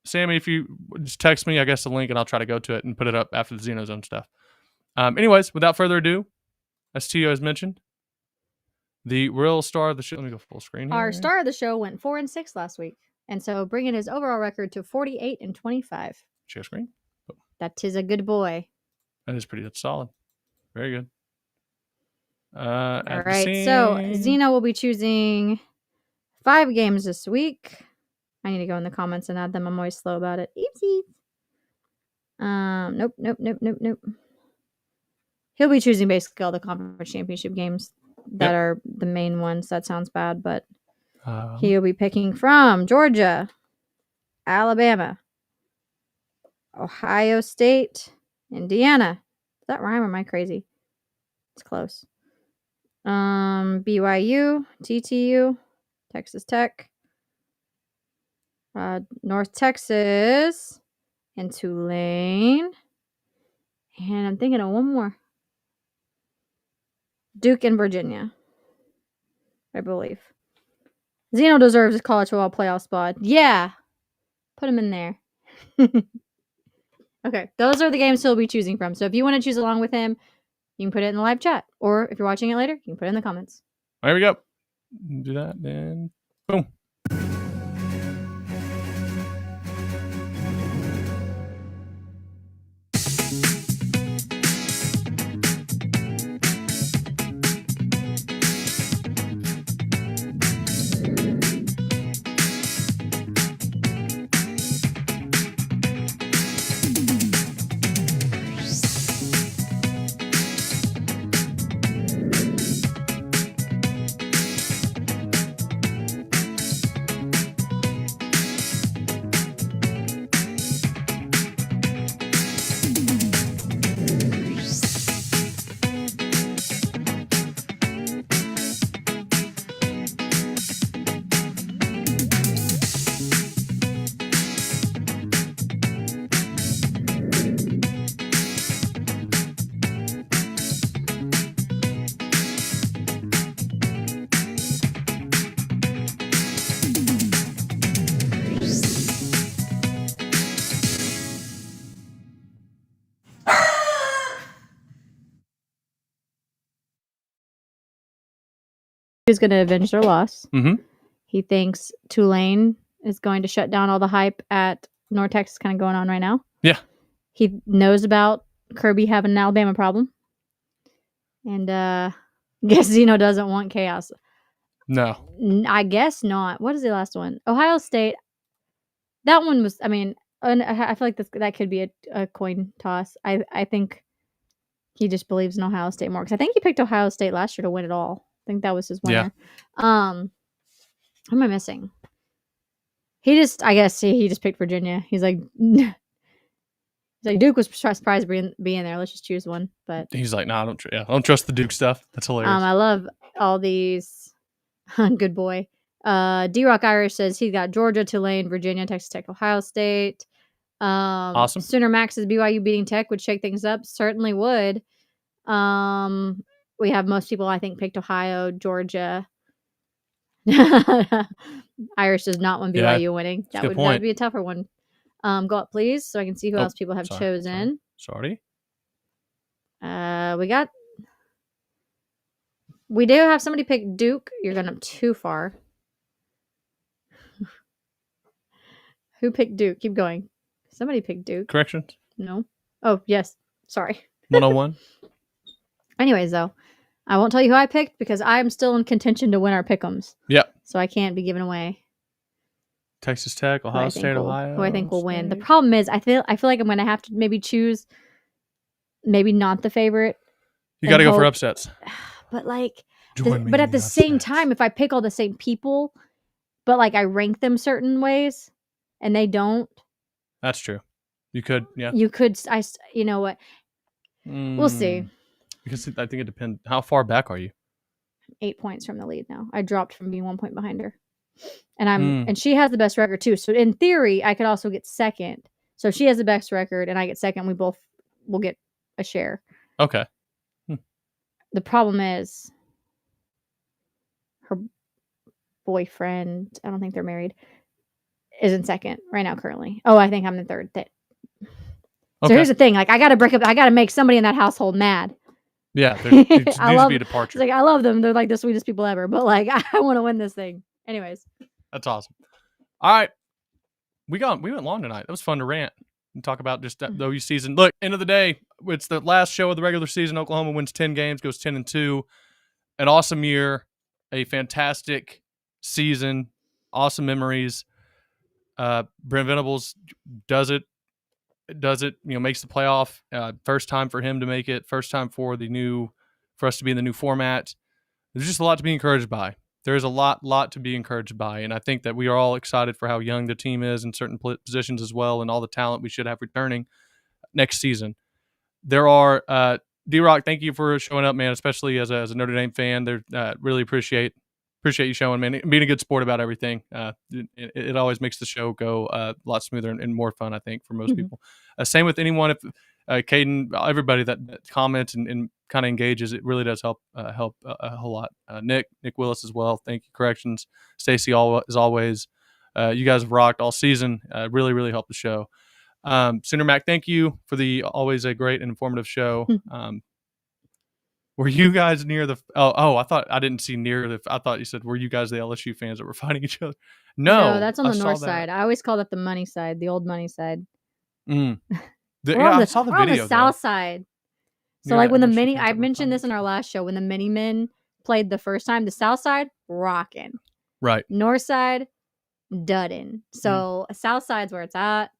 Sammy, if you just text me, I guess the link, and I'll try to go to it and put it up after the Zeno Zone stuff. Anyways, without further ado, as Tio has mentioned, the real star of the show. Let me go full screen here. Our star of the show went 4-6 last week, and so bringing his overall record to 48-25. Share screen. That is a good boy. That's solid. Very good. All right, so Zeno will be choosing 5 games this week. I need to go in the comments and add them. I'm always slow about it. Oopsies. Nope. He'll be choosing basically all the conference championship games that are the main ones. That sounds bad, but he'll be picking from Georgia, Alabama, Ohio State, Indiana. Does that rhyme or am I crazy? It's close. BYU, TTU, Texas Tech, North Texas, and Tulane. And I'm thinking of one more. Duke and Virginia, I believe. Zeno deserves a college football playoff spot. Yeah. Put him in there. Okay. Those are the games he'll be choosing from. So if you want to choose along with him, you can put it in the live chat. Or if you're watching it later, you can put it in the comments. There we go. Do that, then boom. Who's going to avenge their loss. Mm-hmm. He thinks Tulane is going to shut down all the hype at North Texas kind of going on right now. Yeah. He knows about Kirby having an Alabama problem. And guess Zeno doesn't want chaos. No. I guess not. What is the last one? Ohio State. That one was, I feel like that could be a coin toss. I think he just believes in Ohio State more. Because I think he picked Ohio State last year to win it all. I think that was his winner. Yeah. What am I missing? I guess he just picked Virginia. He's like Duke was surprised being there. Let's just choose one. But he's like, I don't trust the Duke stuff. That's hilarious. I love all these. Good boy. D-Rock Irish says he got Georgia, Tulane, Virginia, Texas Tech, Ohio State. Awesome. Sooner Max says BYU beating Tech would shake things up. Certainly would. We have most people, I think, picked Ohio, Georgia. Irish does not want BYU winning. That would be a tougher one. Go up, please, so I can see who else people have chosen. Sorry. We do have somebody pick Duke. You're going up too far. Who picked Duke? Keep going. Somebody picked Duke. Corrections? No. Oh, yes. Sorry. 101? Anyways, though, I won't tell you who I picked because I'm still in contention to win our pick'ems. Yep. So I can't be giving away Texas Tech, Ohio State, Ohio. Who I think will win. The problem is I feel like I'm going to have to maybe choose maybe not the favorite. You got to go for upsets. But like, but at the same time, if I pick all the same people, but like I rank them certain ways and they don't. That's true. You could, yeah. You could, you know what? We'll see. Because I think it depends. How far back are you? 8 points from the lead now. I dropped from being 1 point behind her. And and she has the best record too. So in theory, I could also get second. So if she has the best record and I get second, we both will get a share. Okay. The problem is her boyfriend, I don't think they're married, is in second right now currently. Oh, I think I'm in third. So here's the thing. Like, I got to make somebody in that household mad. Yeah. There needs to be a departure. Like, I love them. They're like the sweetest people ever. But like, I want to win this thing. Anyways. That's awesome. All right. We went long tonight. It was fun to rant and talk about just the OU season. Look, end of the day, it's the last show of the regular season. Oklahoma wins 10 games, goes 10-2. An awesome year, a fantastic season, awesome memories. Brent Venables does it, makes the playoff. First time for him to make it. First time for us to be in the new format. There's just a lot to be encouraged by. There's a lot to be encouraged by, and I think that we are all excited for how young the team is in certain positions as well, and all the talent we should have returning next season. There are D-Rock, thank you for showing up, man, especially as a Notre Dame fan. Really appreciate you showing, man, being a good sport about everything. It always makes the show go a lot smoother and more fun, I think, for most people. Same with anyone, if Caden, everybody that comments and kind of engages, it really does help a whole lot. Nick Willis as well. Thank you. Corrections. Stacy, as always. You guys have rocked all season. Really, really helped the show. Sooner Mac, thank you for the always a great and informative show. Were you guys near the? I didn't see near the. I thought you said, were you guys the LSU fans that were fighting each other? No, that's on the north side. I always call that the money side, the old money side. I saw the video. On the south side. So like when I mentioned this in our last show, when the mini men played the first time, the south side rocking, right? North side dudding. So south side's where it's at.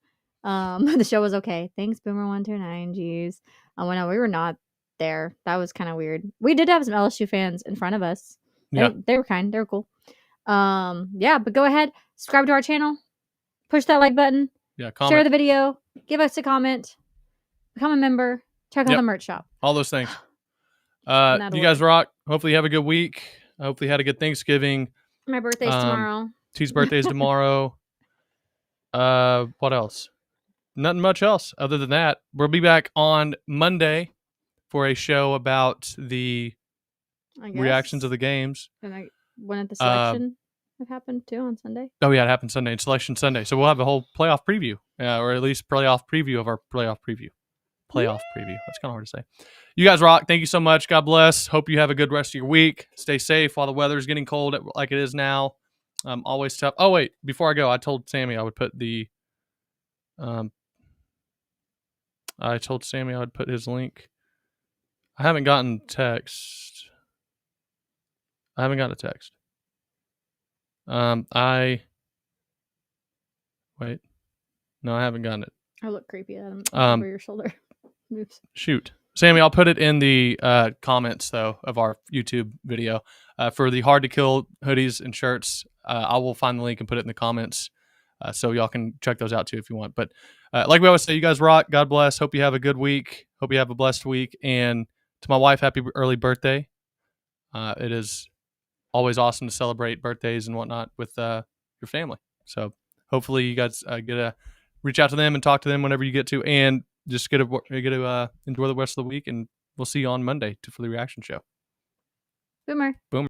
The show was okay. Thanks, Boomer 129. Jeez, no, we were not there. That was kind of weird. We did have some LSU fans in front of us. They were kind. They were cool. But go ahead, subscribe to our channel, push that like button, comment. Share the video, give us a comment, become a member, check out the merch shop. All those things. You guys rock. Hopefully you have a good week. Hopefully you had a good Thanksgiving. My birthday's tomorrow. T's birthday's tomorrow. What else? Nothing much else other than that. We'll be back on Monday for a show about the reactions of the games. And when at the selection it happened too on Sunday. Oh yeah, it happened Sunday. It's Selection Sunday. So we'll have a whole playoff preview, or at least playoff preview of our playoff preview. Playoff preview. That's kind of hard to say. You guys rock. Thank you so much. God bless. Hope you have a good rest of your week. Stay safe while the weather is getting cold like it is now. Always tough. Oh wait, before I go, I told Sammy I would put his link. I haven't gotten text. I haven't gotten a text. Wait. No, I haven't gotten it. I look creepy at him over your shoulder. Oops. Shoot. Sammy, I'll put it in the comments, though, of our YouTube video. For the Hard to Kill hoodies and shirts, I will find the link and put it in the comments so y'all can check those out, too, if you want. But like we always say, you guys rock. God bless. Hope you have a good week. Hope you have a blessed week. And to my wife, happy early birthday. It is always awesome to celebrate birthdays and whatnot with your family. So hopefully you guys get to reach out to them and talk to them whenever you get to. And just get to enjoy the rest of the week, and we'll see you on Monday for the reaction show. Boomer.